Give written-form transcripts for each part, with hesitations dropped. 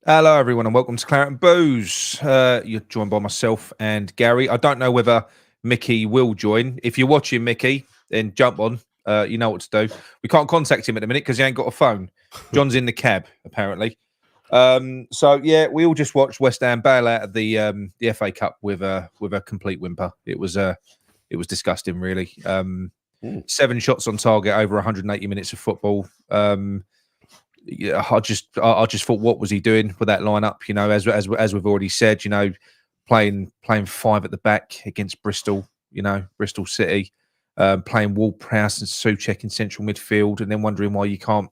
Hello, everyone, and welcome to Claret and Booze. You're joined by myself and Gary. I don't know whether Mickey will join. If you're watching, Mickey, then jump on. You know what to do. We can't contact him at the minute because he ain't got a phone. John's in the cab, apparently. So yeah, we all just watched West Ham bail out of the FA Cup with a complete whimper. It was disgusting, really. 7 shots on target over 180 minutes of football. Yeah, I just thought, what was he doing with that lineup? You know, as we've already said, you know, playing 5 at the back against Bristol. You know, Bristol City, playing Ward-Prowse and Souček in central midfield, and then wondering why you can't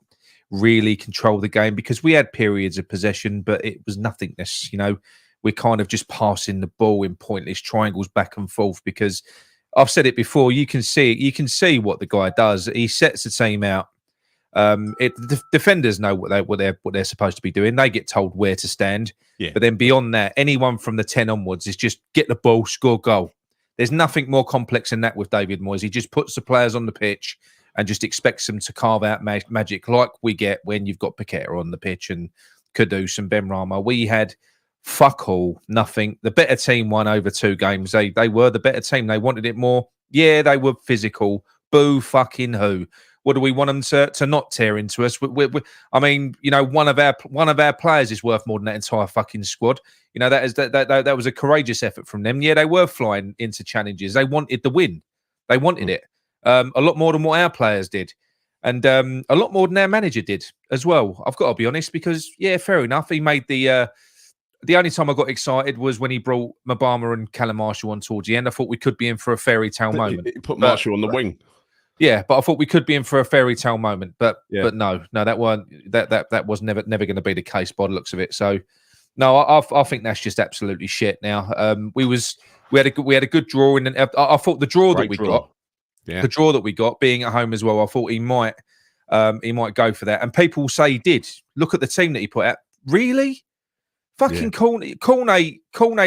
really control the game, because we had periods of possession, but it was nothingness. You know, we're kind of just passing the ball in pointless triangles back and forth. Because I've said it before, you can see what the guy does. He sets the team out. Defenders know what they're supposed to be doing. They get told where to stand. Yeah. But then beyond that, anyone from the 10 onwards is just get the ball, score goal. There's nothing more complex than that with David Moyes. He just puts the players on the pitch and just expects them to carve out magic, like we get when you've got Paqueta on the pitch and Kudus and Benrahma. We had fuck all, nothing. The better team won over 2 games. They were the better team. They wanted it more. Yeah, they were physical. Boo fucking who. What do we want them to not tear into us? I mean, you know, one of our players is worth more than that entire fucking squad. You know, that was a courageous effort from them. Yeah, they were flying into challenges. They wanted the win. They wanted it a lot more than what our players did, and a lot more than our manager did as well. I've got to be honest, because yeah, fair enough. He made the only time I got excited was when he brought Mabama and Callum Marshall on towards the end. I thought we could be in for a fairy tale moment. He put Marshall on the wing. Yeah, but I thought we could be in for a fairy tale moment, but no, that was never going to be the case by the looks of it. So no, I think that's just absolutely shit. Now we had a good draw, and I thought the draw that we got, the draw that we got being at home as well, I thought he might go for that. And people say he did. Look at the team that he put out. Really, fucking Cornet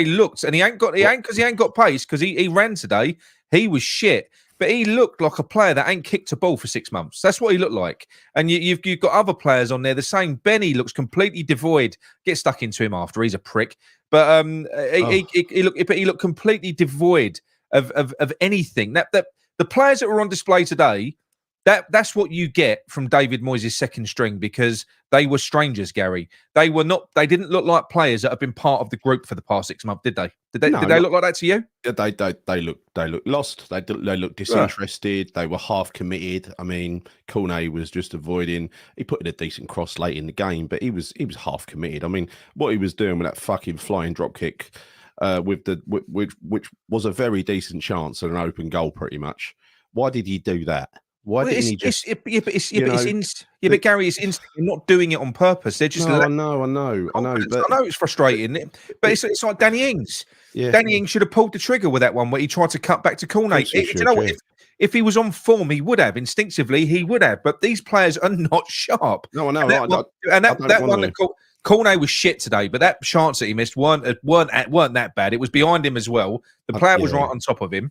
looked, and he ain't got pace, because he ran today. He was shit. But he looked like a player that ain't kicked a ball for 6 months. That's what he looked like. And you've got other players on there the same. Benny looks completely devoid. Get stuck into him after. He's a prick. But he looked completely devoid of anything. That the players that were on display today, that's what you get from David Moyes' second string, because they were strangers, Gary. They were not. They didn't look like players that have been part of the group for the past 6 months, did they? Did they look like that to you? They look lost. They look disinterested. They were half committed. I mean, Cornet was just avoiding. He put in a decent cross late in the game, but he was half committed. I mean, what he was doing with that fucking flying drop kick, which was a very decent chance at an open goal, pretty much. Why did he do that? Why didn't he just? But Gary, it's instinct. They're not doing it on purpose. They're just. No, I know. But I know it's frustrating. But it's like Danny Ings. Yeah. Danny Ings should have pulled the trigger with that one where he tried to cut back to Cornet. If he was on form, he would have. Instinctively, he would have. But these players are not sharp. No, I know. Cornet was shit today, but that chance that he missed weren't that bad. It was behind him as well. The player was right on top of him.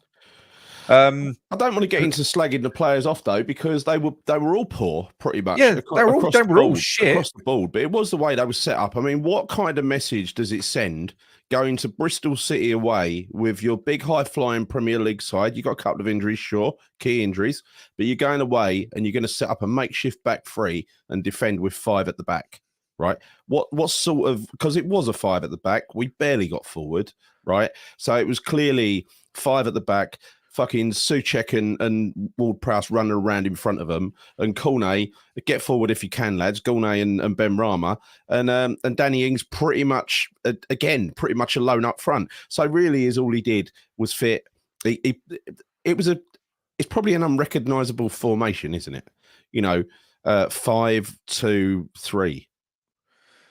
I don't want to get into slagging the players off though, because they were all poor pretty much. Yeah, they were all shit across the board. But it was the way they were set up. I mean, what kind of message does it send going to Bristol City away with your big high flying Premier League side? You got a couple of injuries, sure, key injuries, but you're going away and you're going to set up a makeshift back three and defend with 5 at the back, right? What sort of, because it was a 5 at the back, we barely got forward, right? So it was clearly 5 at the back. Fucking Souček and Ward-Prowse running around in front of them, and Cornet, get forward if you can, lads. Cornet and Benrahma, and Danny Ings pretty much alone up front. So really, is all he did was fit. It's probably an unrecognisable formation, isn't it? You know, 5-2-3.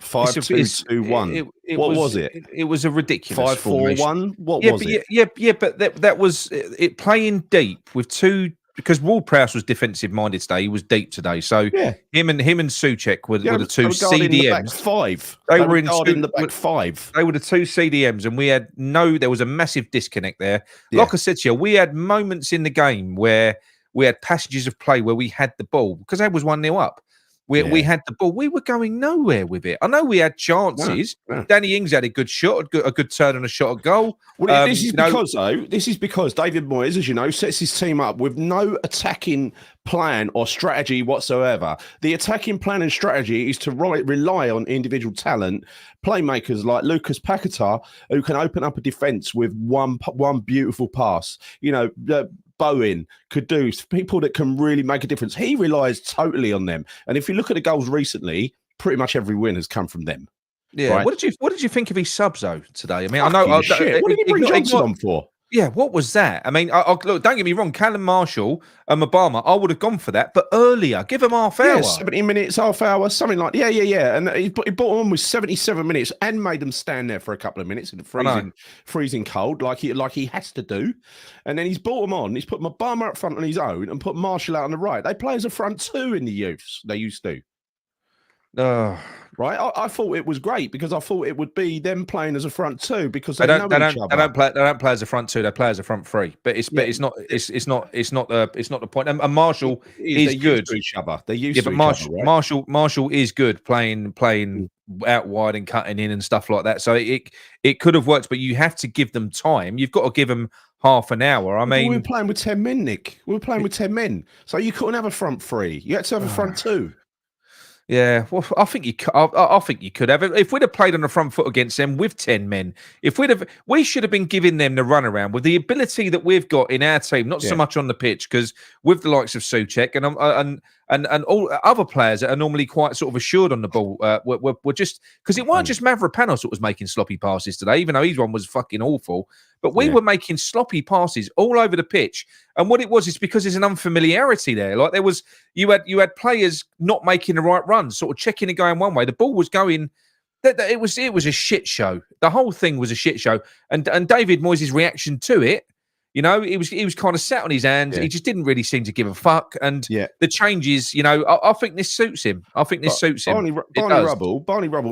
5-2-2-1. What was it? It was a ridiculous 5-4-1. What was it? Yeah, but that was it. Playing deep with 2, because Ward-Prowse was defensive minded today. He was deep today, so him and Souček were the 2 CDMs. They were in the back 5. They were the 2 CDMs, and we had there was a massive disconnect there. Like I said to you, we had moments in the game where we had passages of play where we had the ball because that was 1-0 up. We had the ball. We were going nowhere with it. I know we had chances. No. Danny Ings had a good shot, a good turn and a shot at goal. Well, this is because David Moyes, as you know, sets his team up with no attacking plan or strategy whatsoever. The attacking plan and strategy is to rely on individual talent, playmakers like Lucas Paquetá, who can open up a defence with one beautiful pass. You know, Bowen could do, people that can really make a difference. He relies totally on them. And if you look at the goals recently, pretty much every win has come from them. Yeah. Right? What did you think of his subs though today? I mean, I know. Shit. What did he bring Johnson on for? Yeah, what was that? I mean, look, don't get me wrong, Callum Marshall and Obama, I would have gone for that, but earlier, give him half hour. 70 minutes, half hour, something like that. Yeah. And he brought them on with 77 minutes and made them stand there for a couple of minutes in the freezing cold, like he has to do. And then he's brought them on, he's put Obama up front on his own and put Marshall out on the right. They play as a front two in the youths, they used to. Right, I thought it was great because I thought it would be them playing as a front two because they know each other. They don't play as a front two. They play as a front three. But it's not the point. And Marshall is good. To each other. They're used to each other, right? Marshall is good playing out wide and cutting in and stuff like that. So it could have worked, but you have to give them time. You've got to give them half an hour. I mean, we were playing with 10 men, Nick. We were playing with 10 men, so you couldn't have a front three. You had to have a front two. Yeah, well, I think you could have. If we'd have played on the front foot against them with 10 men, we should have been giving them the runaround with the ability that we've got in our team, not so much on the pitch, because with the likes of Souček and all other players that are normally quite sort of assured on the ball, we're just because it weren't just Mavropanos that was making sloppy passes today, even though his one was fucking awful. But we were making sloppy passes all over the pitch, and what it was is because there's an unfamiliarity there. Like you had players not making the right runs, sort of checking and going one way. The ball was going. It was a shit show. The whole thing was a shit show, and David Moyes' reaction to it. You know, he was kind of sat on his hands. He just didn't really seem to give a fuck. And the changes, you know, I think this suits him. Barney Rubble.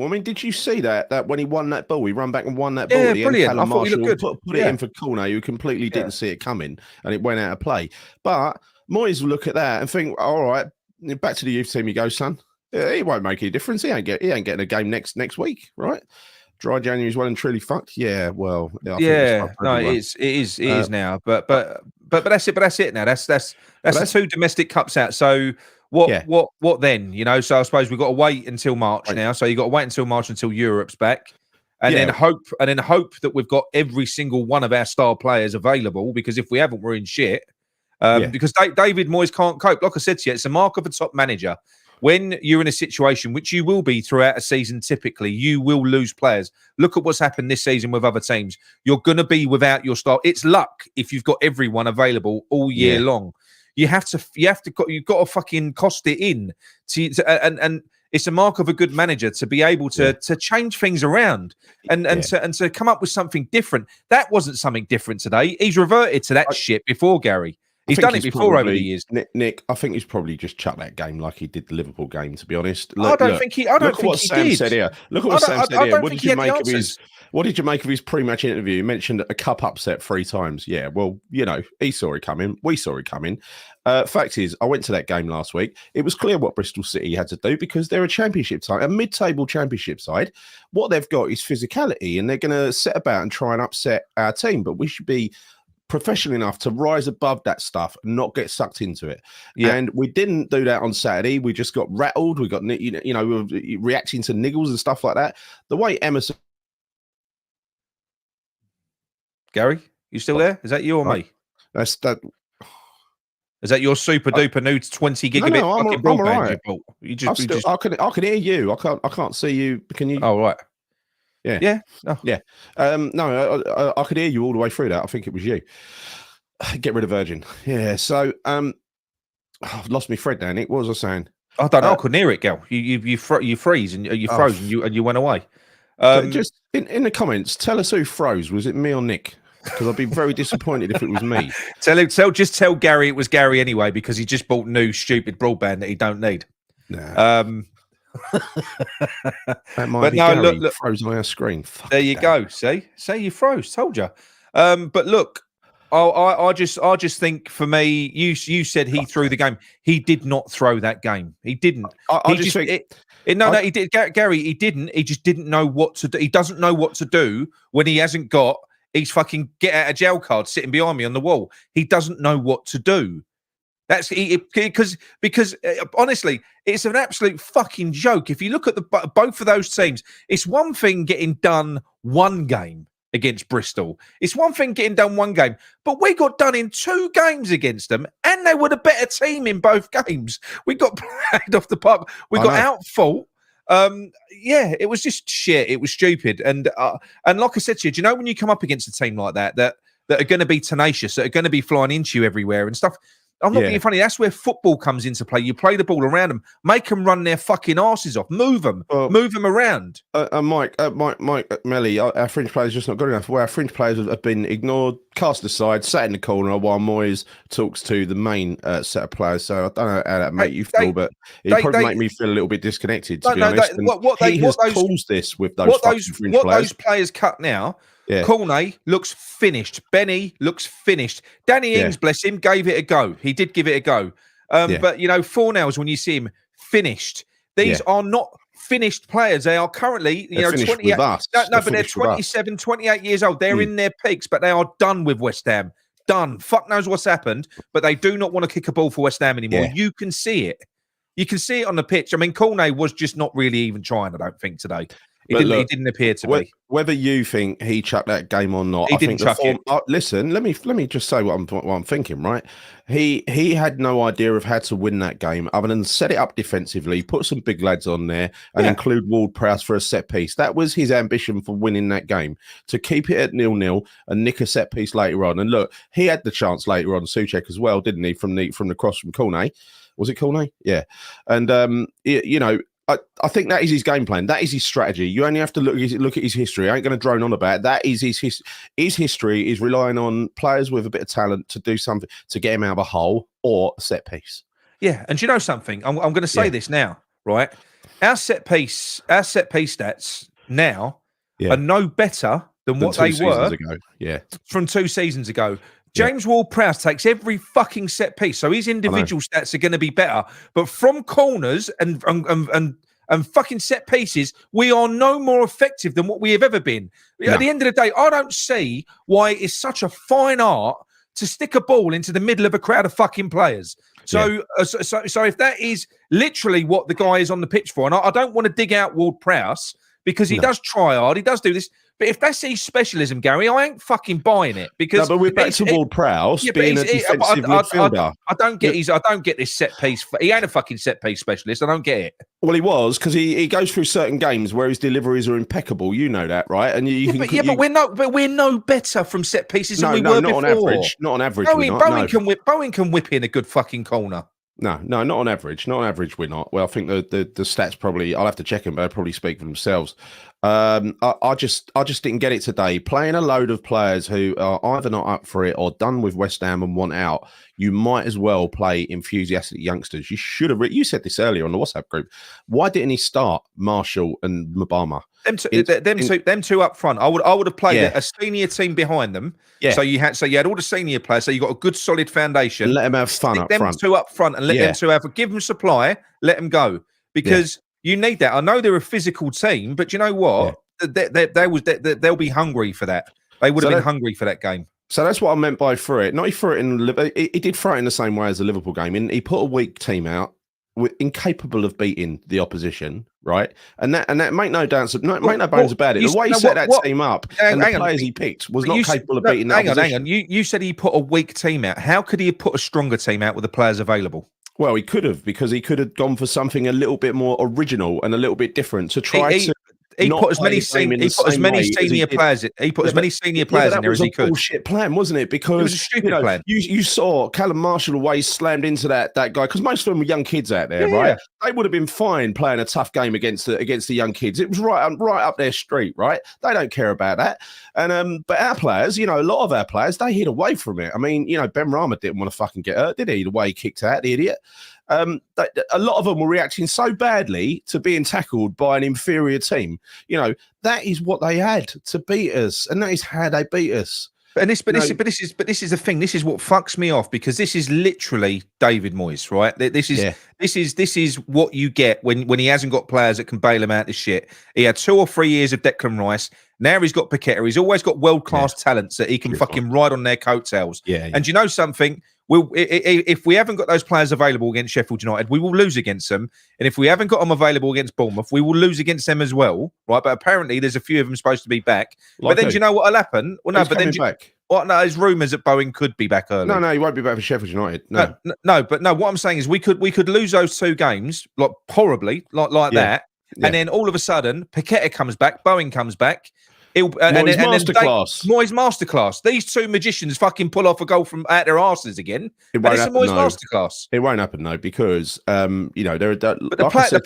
I mean, did you see that when he won that ball, he ran back and won that ball? Yeah, brilliant. I thought he looked good. Put it in for corner. You completely didn't see it coming, and it went out of play. But Moyes will look at that and think, all right, back to the youth team you go, son. He won't make any difference. He ain't getting a game next week, right? Dry January is well and truly fucked. Yeah, well, it is now. But that's it. But that's it now. That's the two domestic cups out. So what then? You know, so I suppose we've got to wait until March now. So you got to wait until March until Europe's back, and then hope that we've got every single one of our star players available. Because if we haven't, we're in shit. Because David Moyes can't cope. Like I said to you, it's a mark of a top manager. When you're in a situation, which you will be throughout a season, typically, you will lose players. Look at what's happened this season with other teams. You're going to be without your star. It's luck if you've got everyone available all year long. You've got to fucking cost it in. And it's a mark of a good manager to be able to change things around and to come up with something different. That wasn't something different today. He's reverted to that shit before, Gary. He's done it before over the years. Nick, I think he's probably just chucked that game like he did the Liverpool game, to be honest. I don't think he did. Look at what Sam said here. What did you make of his pre-match interview? He mentioned a cup upset 3 times. Yeah, well, you know, he saw it coming. We saw it coming. Fact is, I went to that game last week. It was clear what Bristol City had to do because they're a championship side, a mid-table championship side. What they've got is physicality, and they're going to set about and try and upset our team. But we should be professional enough to rise above that stuff and not get sucked into it. And we didn't do that on Saturday. We just got rattled. We got, we were reacting to niggles and stuff like that. The way Emerson. Gary, you still there? Is that you or me? That's that. Is that your super duper new 20 gigabit fucking broadband you bought? I can hear you. I can't see you. Can you? Oh, right. Yeah. No, I could hear you all the way through that. I think it was you. Get rid of Virgin. Yeah. So, I've lost my thread now, Nick. What was I saying? I don't know. I couldn't hear it, Gal. You freeze and you froze and you went away. Just in the comments, tell us who froze. Was it me or Nick? Because I'd be very disappointed if it was me. Just tell Gary it was Gary anyway, because he just bought new stupid broadband that he don't need. Nah. That might be Gary. Froze on our screen. Fuck there you go. See, you froze. Told you. But look, I just think for me, you said he threw the game. He did not throw that game. He didn't. I just think. No, he did. Gary, he didn't. He just didn't know what to do. He doesn't know what to do when he hasn't got his fucking get out of jail card sitting behind me on the wall. He doesn't know what to do. That's because honestly, it's an absolute fucking joke. If you look at both of those teams, it's one thing getting done one game against Bristol. It's one thing getting done one game, but we got done in 2 games against them, and they were the better team in both games. We got played off the park. We got out-fought. Yeah, it was just shit. It was stupid. And like I said to you, do you know when you come up against a team like that are going to be tenacious, that are going to be flying into you everywhere and stuff? I'm not being funny. That's where football comes into play. You play the ball around them, make them run their fucking asses off, move them around. Mike Melly, our fringe players are just not good enough. Where our fringe players have been ignored, cast aside, sat in the corner while Moyes talks to the main set of players. So I don't know how that make you feel, but it probably make me feel a little bit disconnected. To be honest, he has caused this with those fringe players. Those players cut now. Yeah. Cornet looks finished. Benny looks finished. Danny Ings, bless him, gave it a go. He did give it a go. But, Fornells, when you see him, finished. These are not finished players. They are currently, 28. But they're 27, 28 years old. They're in their peaks, but they are done with West Ham. Done. Fuck knows what's happened, but they do not want to kick a ball for West Ham anymore. Yeah. You can see it. You can see it on the pitch. I mean, Cornet was just not really even trying, I don't think, today. He didn't appear to be. Whether you think he chucked that game or not, he didn't chuck it. Listen, let me just say what I'm thinking. Right, he had no idea of how to win that game other than set it up defensively, put some big lads on there, and include Ward-Prowse for a set piece. That was his ambition for winning that game, to keep it at 0-0 and nick a set piece later on. And look, he had the chance later on, Souček as well, didn't he? From the cross from Cornet, was it Cornet? Yeah, and I think that is his game plan. That is his strategy. You only have to look at his history. I ain't going to drone on about it. That is his history is relying on players with a bit of talent to do something to get him out of a hole or a set piece. Yeah, and do you know something? I'm going to say this now, right? Our set piece stats now are no better than what they were from 2 seasons ago. James Ward-Prowse takes every fucking set piece, so his individual stats are going to be better. But from corners and fucking set pieces, we are no more effective than what we have ever been. At the end of the day, I don't see why it's such a fine art to stick a ball into the middle of a crowd of fucking players. So if that is literally what the guy is on the pitch for, and I don't want to dig out Ward-Prowse because he does try hard, he does do this. But if that's his specialism, Gary, I ain't fucking buying it. Because but we're back to Ward-Prowse being a defensive midfielder. I don't get this set piece. He ain't a fucking set piece specialist. I don't get it. Well, he was, because he goes through certain games where his deliveries are impeccable. You know that, right? And but we're no better from set pieces than we were before. Not on average. Bowen can whip in a good fucking corner. No, not on average. Not on average, we're not. Well, I think the stats probably, I'll have to check them, but they probably speak for themselves. I just didn't get it today. Playing a load of players who are either not up for it or done with West Ham and want out, you might as well play enthusiastic youngsters. You should have. You said this earlier on the WhatsApp group. Why didn't he start Marshall and Mbama? Them two up front. I would have played a senior team behind them. Yeah. So you had all the senior players. So you got a good solid foundation. And let them have fun up front. Them two up front and let them two give them supply. Let them go because you need that. I know they're a physical team, but you know what? They'll be hungry for that. They would have been hungry for that game. So that's what I meant by throw it. Not he threw it he did throw it in the same way as the Liverpool game. And he put a weak team out, incapable of beating the opposition, right? And that make no bones about it. The way he set that team up and the players he picked was not capable of beating the opposition. Hang on. You said he put a weak team out. How could he have put a stronger team out with the players available? Well, he could have, because he could have gone for something a little bit more original and a little bit different to try to. He put as many senior players in there as he could. It was a bullshit plan, wasn't it? Because it was a stupid plan. You saw Callum Marshall always slammed into that guy, because most of them were young kids out there, right? They would have been fine playing a tough game against the young kids. It was right up their street, right? They don't care about that. And but our players, a lot of our players, they hid away from it. I mean, Ben Rama didn't want to fucking get hurt, did he? The way he kicked out, the idiot. A lot of them were reacting so badly to being tackled by an inferior team. That is what they had to beat us, and that is how they beat us. But this is the thing. This is what fucks me off, because this is literally David Moyes, right? This is what you get when he hasn't got players that can bail him out of shit. He had 2 or 3 years of Declan Rice. Now he's got Paqueta. He's always got world-class talents that he can fucking ride on their coattails. Yeah. And you know something? If we haven't got those players available against Sheffield United, we will lose against them. And if we haven't got them available against Bournemouth, we will lose against them as well, right? But apparently there's a few of them supposed to be back. But then do you know what will happen? Well, no, but then back. Well, no, there's rumours that Bowen could be back early. No, he won't be back for Sheffield United. No. But what I'm saying is we could lose those 2 games like horribly, like that, and then all of a sudden Paqueta comes back, Bowen comes back. Moyes masterclass. These 2 magicians fucking pull off a goal from out their arses again. It's a Moyes masterclass. It won't happen though, because the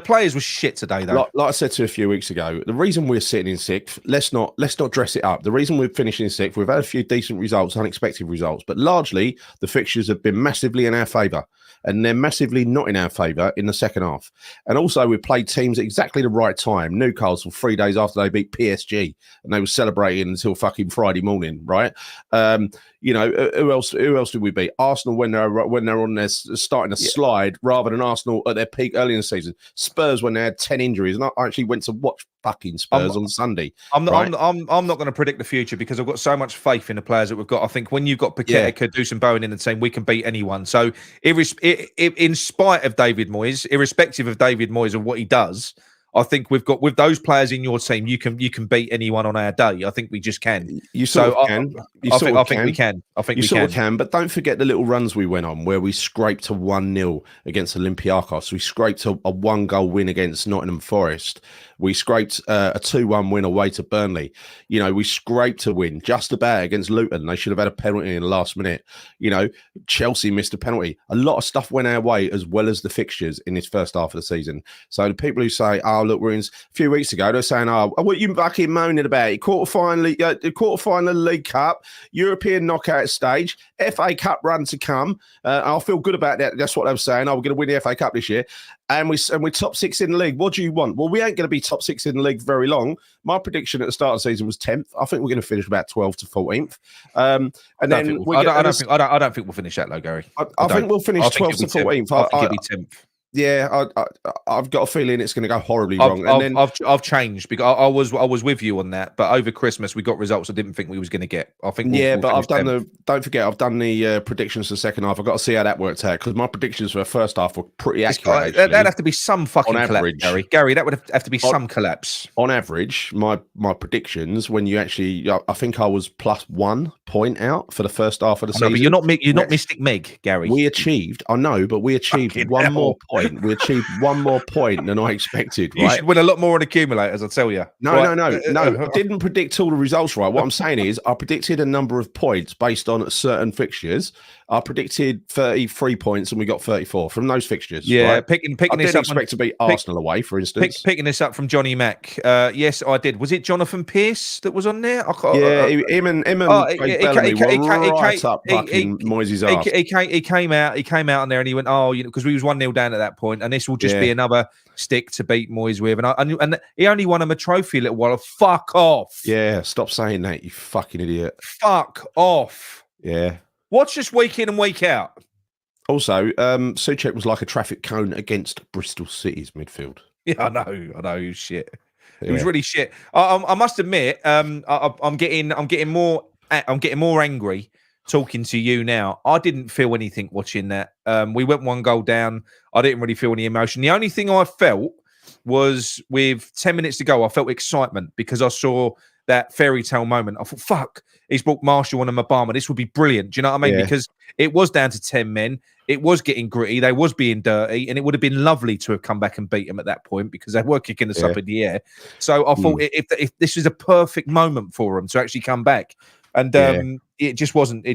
players were shit today though. Like I said to you a few weeks ago, the reason we're sitting in 6th, let's not dress it up. The reason we're finishing in 6th, we've had a few decent results, unexpected results, but largely the fixtures have been massively in our favour. And they're massively not in our favour in the second half. And also, we played teams at exactly the right time. Newcastle 3 days after they beat PSG, and they were celebrating until fucking Friday morning, right? Who else did we beat? Arsenal when they're on their starting to slide, rather than Arsenal at their peak early in the season. Spurs when they had 10 injuries, and I actually went to watch fucking Spurs on Sunday. I'm not going to predict the future, because I've got so much faith in the players that we've got. I think when you've got Paqueta, Kudus and Bowen in the team, we can beat anyone. So in spite of David Moyes, irrespective of David Moyes and what he does, I think we've got, with those players in your team, you can beat anyone on our day. I think we just can. You sort of can. I think we can. I think we sort of can. But don't forget the little runs we went on where we scraped a 1-0 against Olympiacos. We scraped a 1-goal win against Nottingham Forest. We scraped a 2-1 win away to Burnley. We scraped a win just about against Luton. They should have had a penalty in the last minute. Chelsea missed a penalty. A lot of stuff went our way, as well as the fixtures in this first half of the season. So the people who say, "Oh, look, we're in," a few weeks ago, they're saying, "Oh, what are you fucking moaning about? Quarter-final League Cup, European knockout stage, FA Cup run to come." I'll feel good about that. That's what they were saying. Oh, we're going to win the FA Cup this year. And we're top 6 in the league. What do you want? Well, we ain't going to be top 6 in the league very long. My prediction at the start of the season was 10th. I think we're going to finish about 12th to 14th. I don't think we'll finish that low, Gary. I think we'll finish 12th to 14th. I think it'll be 10th. Yeah, I've got a feeling it's going to go horribly wrong. I've changed, because I was with you on that, but over Christmas we got results I didn't think we was going to get. I think don't forget, I've done the predictions for the second half. I've got to see how that worked out, because my predictions for the first half were pretty accurate. That'd have to be some fucking collapse, Gary. That would have to be some collapse. On average, my predictions, when you actually, I think I was +1 point out for the first half of the season. But you're not Mystic Meg, Gary. We achieved one more point. We achieved 1 more point than I expected. Right? You should win a lot more on accumulators, I'll tell you. No. I didn't predict all the results right. What I'm saying is, I predicted a number of points based on certain fixtures. I predicted 33 points, and we got 34 from those fixtures. Yeah, right? picking I this didn't up. Expect to beat Arsenal away, for instance. Picking this up from Johnny Mack. Yes, I did. Was it Jonathan Pearce that was on there? Him and Bellamy were right up fucking Moyes' arse. He came out on there, and he went, because we was 1-0 down at that point, and this will just be another stick to beat Moyes with. And he only won him a trophy a little while. Fuck off. Yeah, stop saying that, you fucking idiot. Fuck off. Yeah. Watch this week in and week out. Also, Souček was like a traffic cone against Bristol City's midfield. Yeah, I know. Shit. It was really shit. I must admit, I'm getting more angry talking to you now. I didn't feel anything watching that. We went 1 goal down. I didn't really feel any emotion. The only thing I felt was, with 10 minutes to go, I felt excitement, because I saw that fairy tale moment. I thought, fuck, he's brought Marshall on and Obama. This would be brilliant. Do you know what I mean? Yeah. Because it was down to 10 men. It was getting gritty. They was being dirty. And it would have been lovely to have come back and beat them at that point, because they were kicking us up in the air. So I thought if this was a perfect moment for them to actually come back. And it just wasn't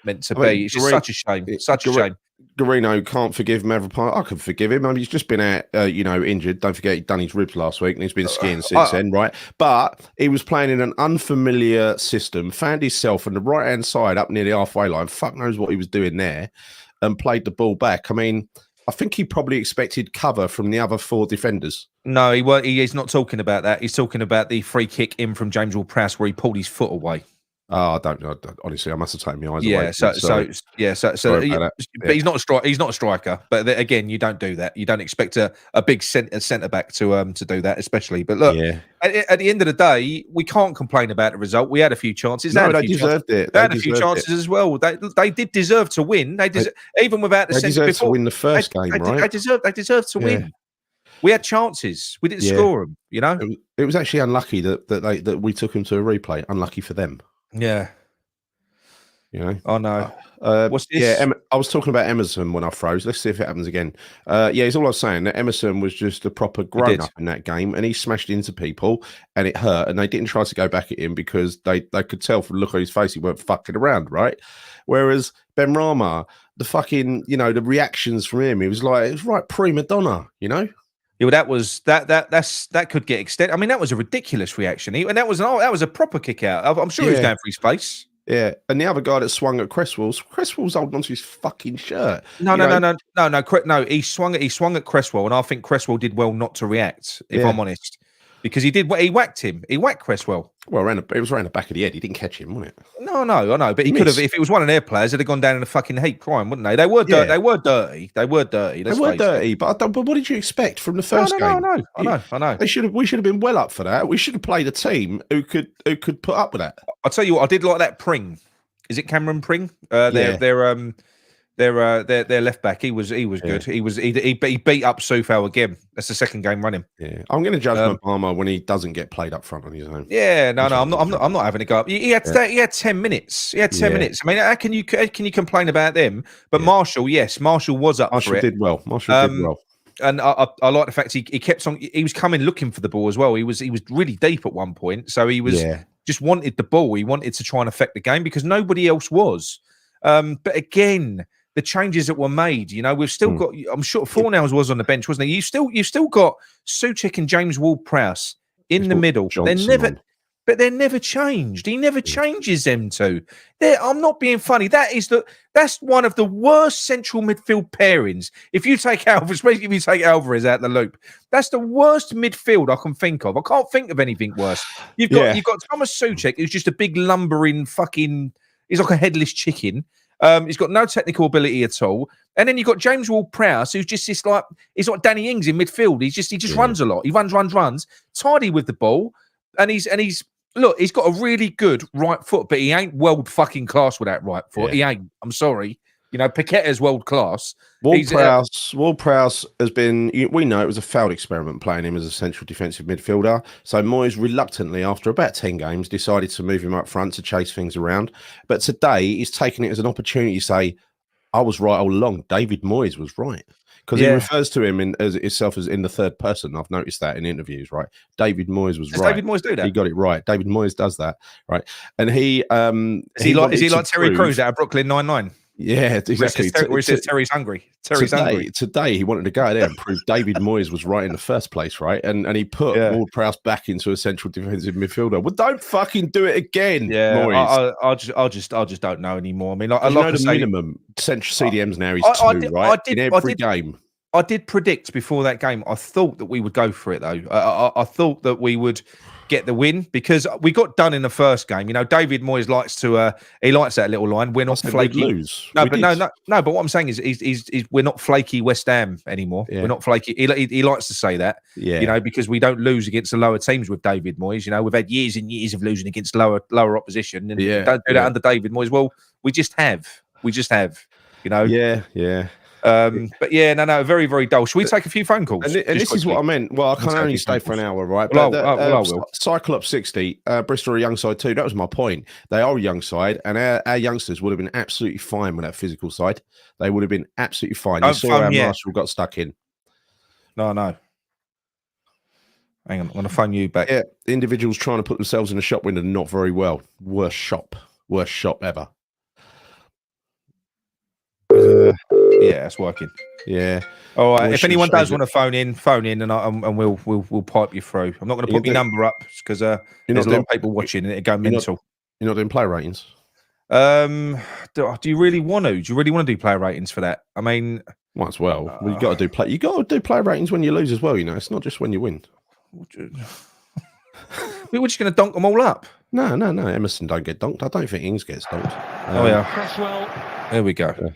meant to be. It's just such a shame. Such a shame. Garino can't forgive him every part. I can forgive him. I mean, he's just been out, injured. Don't forget, he'd done his ribs last week, and he's been skiing since then, right? But he was playing in an unfamiliar system, found himself on the right-hand side up near the halfway line. Fuck knows what he was doing there, and played the ball back. I mean, I think he probably expected cover from the other 4 defenders. No, he's not talking about that. He's talking about the free kick in from James Ward-Prowse, where he pulled his foot away. Oh, I don't know. Honestly, I must have taken my eyes away. Yeah, so Sorry about that. but he's not a striker. He's not a striker. But again, you don't do that. You don't expect a big centre back to do that, especially. But look, Yeah. at the end of the day, we can't complain about the result. We had a few chances. No, they deserved it. They had a few chances as well. They did deserve to win. Even without the they centre deserved to win the first game, right? They deserved to win. We had chances. We didn't score them. You know, it was actually unlucky that we took them to a replay. Unlucky for them. Yeah. You know. Oh no. What's this? Yeah, I was talking about Emerson when I froze. Let's see if it happens again. It's all I was saying. That Emerson was just a proper grown up in that game, and he smashed into people, and it hurt. And they didn't try to go back at him because they could tell from the look on his face he weren't fucking around, right? Whereas Ben Rama, the fucking the reactions from him, it was right prima donna, you know. Yeah, well, that could get extended. I mean, that was a ridiculous reaction, and that was a proper kick out. I'm sure he was going for his face. Yeah, and the other guy that swung at Cresswell's holding onto his fucking shirt. No. He swung at Cresswell, and I think Cresswell did well not to react. If I'm honest, because he whacked him. He whacked Cresswell. Well, it was around the back of the head. He didn't catch him, wasn't it? No, I know, but he could have. If it was one of their players, they'd have gone down in a fucking heap crying, wouldn't they? They were dirty. They were dirty. They were dirty. But what did you expect from the first game? I know. We should have been well up for that. We should have played a team who could put up with that. I'll tell you what, I did like that Pring. Is it Cameron Pring? Their left back. He was good. He beat up Soufal again. That's the second game running. Yeah, I'm going to judge Mapama when he doesn't get played up front on his own. Yeah, no, I'm not having a go up. He had 10 minutes. He had 10 minutes. I mean, how can you complain about them? But Marshall was up. Marshall for it. did well. Marshall did well. And I like the fact he kept on. He was coming looking for the ball as well. He was really deep at one point, so he was just wanted the ball. He wanted to try and affect the game because nobody else was. But again, the changes that were made, we've still got. I'm sure Fornals was on the bench, wasn't he? You've still got Souček and James Ward-Prowse in the middle. They're never changed. He never changes them two. I'm not being funny. That's one of the worst central midfield pairings. If you take Alvarez, especially if you take Alvarez out the loop, that's the worst midfield I can think of. I can't think of anything worse. You've got Thomas Souček, who's just a big lumbering fucking. He's like a headless chicken. He's got no technical ability at all. And then you've got James Ward-Prowse, who's just he's like Danny Ings in midfield. He just runs a lot. He runs, tidy with the ball, and he's got a really good right foot, but he ain't world fucking class with that right foot. He ain't. I'm sorry. Paqueta's world class. Ward-Prowse has been. We know it was a failed experiment playing him as a central defensive midfielder. So Moyes reluctantly, after about 10 games, decided to move him up front to chase things around. But today he's taken it as an opportunity to say, "I was right all along. David Moyes was right." Because he refers to him as himself as in the third person. I've noticed that in interviews, right? David Moyes was right. David Moyes do that? He got it right. David Moyes does that, right? And he is he like Terry Crews out of Brooklyn Nine-Nine? Yeah, exactly. Where he says Terry's hungry. Hungry. Today, he wanted to go there and prove David Moyes was right in the first place, right? And he put Ward-Prowse back into a central defensive midfielder. Well, don't fucking do it again, Moyes. I just don't know anymore. I mean, minimum central CDMs now is 2, right? In every game. I did predict before that game. I thought that we would go for it, though. I thought that we would get the win because we got done in the first game. David Moyes likes that little line. We're not flaky. Lose. No, but what I'm saying is we're not flaky West Ham anymore. Yeah. We're not flaky. He likes to say that. Yeah. Because we don't lose against the lower teams with David Moyes. We've had years and years of losing against lower opposition, and don't do that under David Moyes. Well, we just have. Yeah. But very, very dull. Should we take a few phone calls? And this is what I meant. Well, I can only stay for an hour, right? Well, I will. Cyclops 60, Bristol are a young side too. That was my point. They are a young side, and our youngsters would have been absolutely fine with that physical side. They would have been absolutely fine. You saw how Marshall got stuck in. No. Hang on, I'm going to phone you back. Yeah, individuals trying to put themselves in a shop window, not very well. Worst shop ever. Yeah, it's working. Yeah. All right. If anyone does want to phone in, and we'll pipe you through. I'm not going to put my number up because there's a lot of people watching and it'll go mental. You're not doing player ratings? Do you really want to? Do you really want to do player ratings for that? I mean, might as well. You got to do player ratings when you lose as well. It's not just when you win. We're just going to donk them all up. No. Emerson don't get donked. I don't think Ings gets donked. Oh yeah. There we go. Yeah.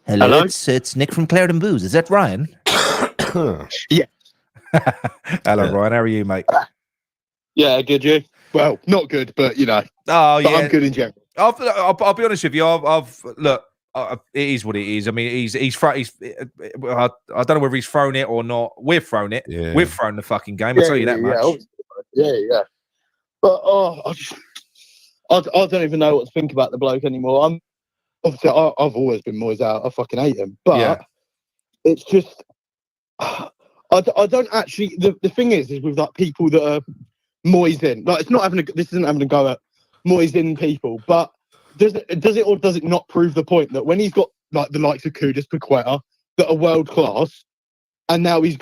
Hello? It's Nick from Clarendon Booze. Is that Ryan? Yeah. Hello, Ryan. How are you, mate? Yeah, good. You? Well, not good, but Oh but yeah, I'm good in general. I'll be honest with you. I've look. It is what it is. I mean, he's I don't know whether he's thrown it or not. We've thrown it. Yeah. We've thrown the fucking game. I'll tell you that much. Yeah. But I don't even know what to think about the bloke anymore. Obviously I've always been Moyes out. I fucking hate him. But it's just I don't actually. The thing is with like people that are Moyes in. Like this isn't having a go at Moyes in people, but does it or does it not prove the point that when he's got like the likes of Kudus, Paqueta that are world class, and now he's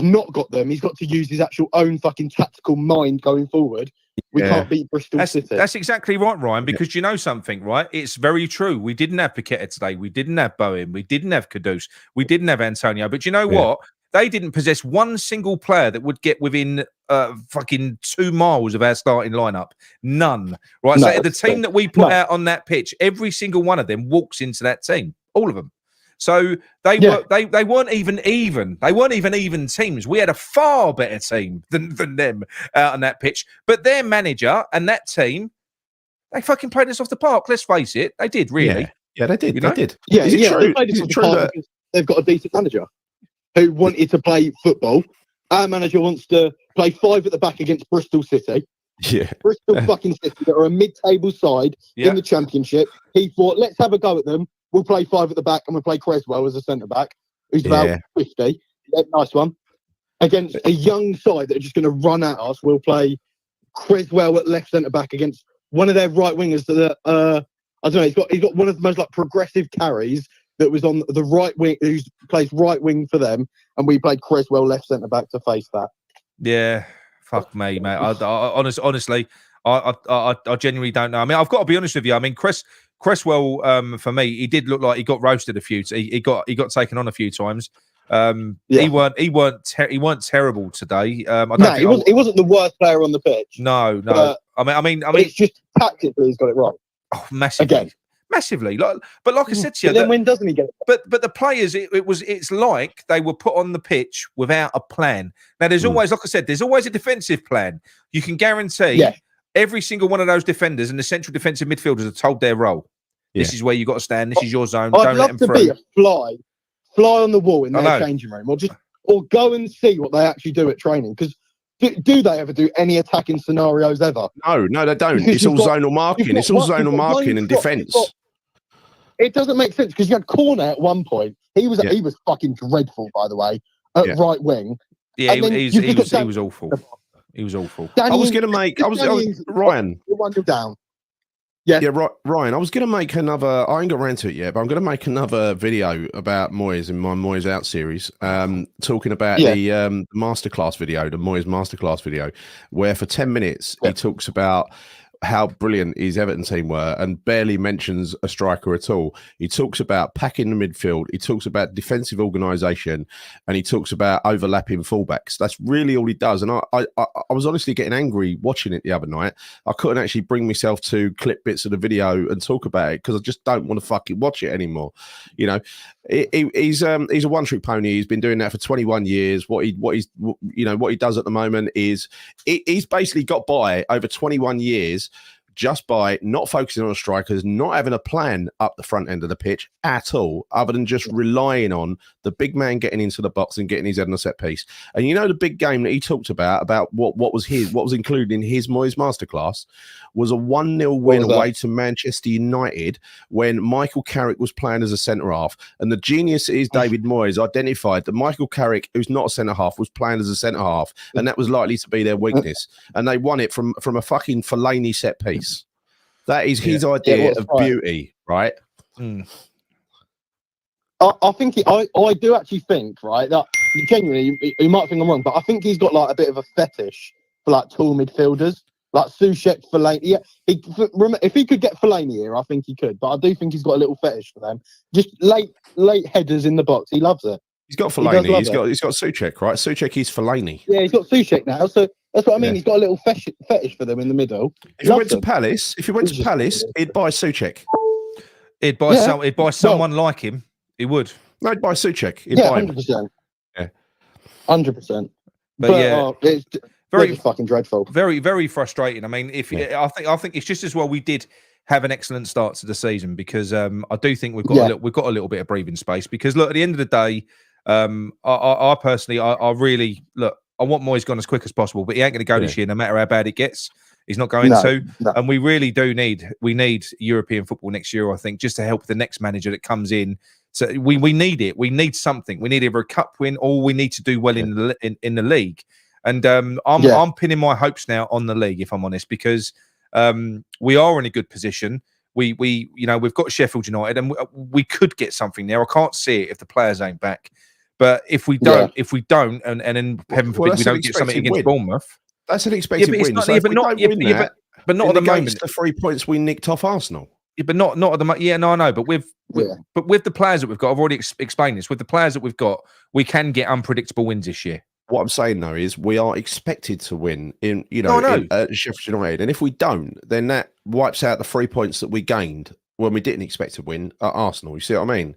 not got them, he's got to use his actual own fucking tactical mind going forward. We can't beat Bristol City. That's exactly right, Ryan, because you know something, right? It's very true. We didn't have Paqueta today. We didn't have Bowen. We didn't have Kudus. We didn't have Antonio. But you know what? They didn't possess one single player that would get within fucking 2 miles of our starting lineup. None. Right? So the team that we put out on that pitch, every single one of them walks into that team. All of them. So they weren't even. They weren't even teams. We had a far better team than them out on that pitch. But their manager and that team, they fucking played us off the park. Let's face it, they did really. Yeah, they did. You know? They did. Yeah, they played us off the park because they've got a decent manager who wanted to play football. Our manager wants to play 5 at the back against Bristol City. Yeah, Bristol fucking City that are a mid-table side in the Championship. He thought, let's have a go at them. We'll play 5 at the back and we'll play Creswell as a centre-back, who's about 50. Yeah, nice one. Against a young side that are just going to run at us, we'll play Creswell at left centre-back against one of their right wingers that, I don't know, he's got one of the most like progressive carries that was on the right wing, who plays right wing for them, and we played Creswell left centre-back to face that. Yeah, fuck me, mate. Honestly, I genuinely don't know. I mean, I've got to be honest with you. I mean, Creswell, for me, he did look like he got roasted a few. He got taken on a few times. He weren't terrible today. He wasn't the worst player on the pitch. No. I mean, it's just tactically he's got it wrong. Oh, massively. Again. Massively, but like I said to you, then when doesn't he get it? But the players, it's like they were put on the pitch without a plan. Now, there's always, like I said, there's always a defensive plan. You can guarantee every single one of those defenders and the central defensive midfielders are told their role. This is where you got to stand. This is your zone. Don't let them through. I'd love to be a fly on the wall in their changing room, or go and see what they actually do at training. Because do they ever do any attacking scenarios ever? No, they don't. Because it's all zonal marking. It's all zonal marking and defence. It doesn't make sense because you had Corner at one point. He was fucking dreadful, by the way, at right wing. Yeah, he was awful. He was awful. I was going to make. Ryan. You're down. Yeah, Ryan. I was going to make another. I ain't got around to it yet, but I'm going to make another video about Moyes in my Moyes Out series, talking about the masterclass video, the Moyes masterclass video, where for 10 minutes he talks about how brilliant his Everton team were and barely mentions a striker at all. He talks about packing the midfield. He talks about defensive organisation, and he talks about overlapping fullbacks. That's really all he does. And I was honestly getting angry watching it the other night. I couldn't actually bring myself to clip bits of the video and talk about it because I just don't want to fucking watch it anymore. You know, he's a one-trick pony. He's been doing that for 21 years. What he does at the moment is he's basically got by over 21 years just by not focusing on strikers, not having a plan up the front end of the pitch at all, other than just relying on the big man getting into the box and getting his head on a set piece. And you know the big game that he talked about what was included in his Moyes masterclass was a 1-0 win away to Manchester United when Michael Carrick was playing as a centre-half. And the genius is David Moyes identified that Michael Carrick, who's not a centre-half, was playing as a centre-half, and that was likely to be their weakness. And they won it from a fucking Fellaini set piece. That is his idea of beauty, right? I think I do actually think, right, that genuinely, you might think I'm wrong, but I think he's got like a bit of a fetish for like tall midfielders, like Soucek, Fellaini. Yeah, if he could get Fellaini here, I think he could, but I do think he's got a little fetish for them. Just late headers in the box, he loves it. He's got Fellaini. He's got Souček, right? Souček is Fellaini. Yeah, he's got Souček now, so that's what I mean. He's got a little fetish for them in the middle. If he went to Palace, he'd buy Souček. He'd buy someone like him. He would. No, he'd buy Souček. He'd buy him. 100%. Yeah, 100%. But it's very fucking dreadful. Very, very frustrating. I mean, I think it's just as well we did have an excellent start to the season, because I do think we've got a little bit of breathing space, because look, at the end of the day, I personally, I really look, I want Moyes gone as quick as possible, but he ain't going to go this year, no matter how bad it gets. He's not going to, and we really do need European football next year, I think, just to help the next manager that comes in. So we need it. We need something. We need either a cup win, or we need to do well in the league. And I'm pinning my hopes now on the league, if I'm honest, because we are in a good position. We've got Sheffield United, and we could get something there. I can't see it if the players ain't back. But if we don't, and then heaven forbid we don't get something against Bournemouth, that's an expected win. But not at the moment. The 3 points we nicked off Arsenal. Yeah, but not at the moment. Yeah, no, I know. But with the players that we've got, I've already explained this. With the players that we've got, we can get unpredictable wins this year. What I'm saying though is we are expected to win in Sheffield United, and if we don't, then that wipes out the 3 points that we gained when we didn't expect to win at Arsenal. You see what I mean?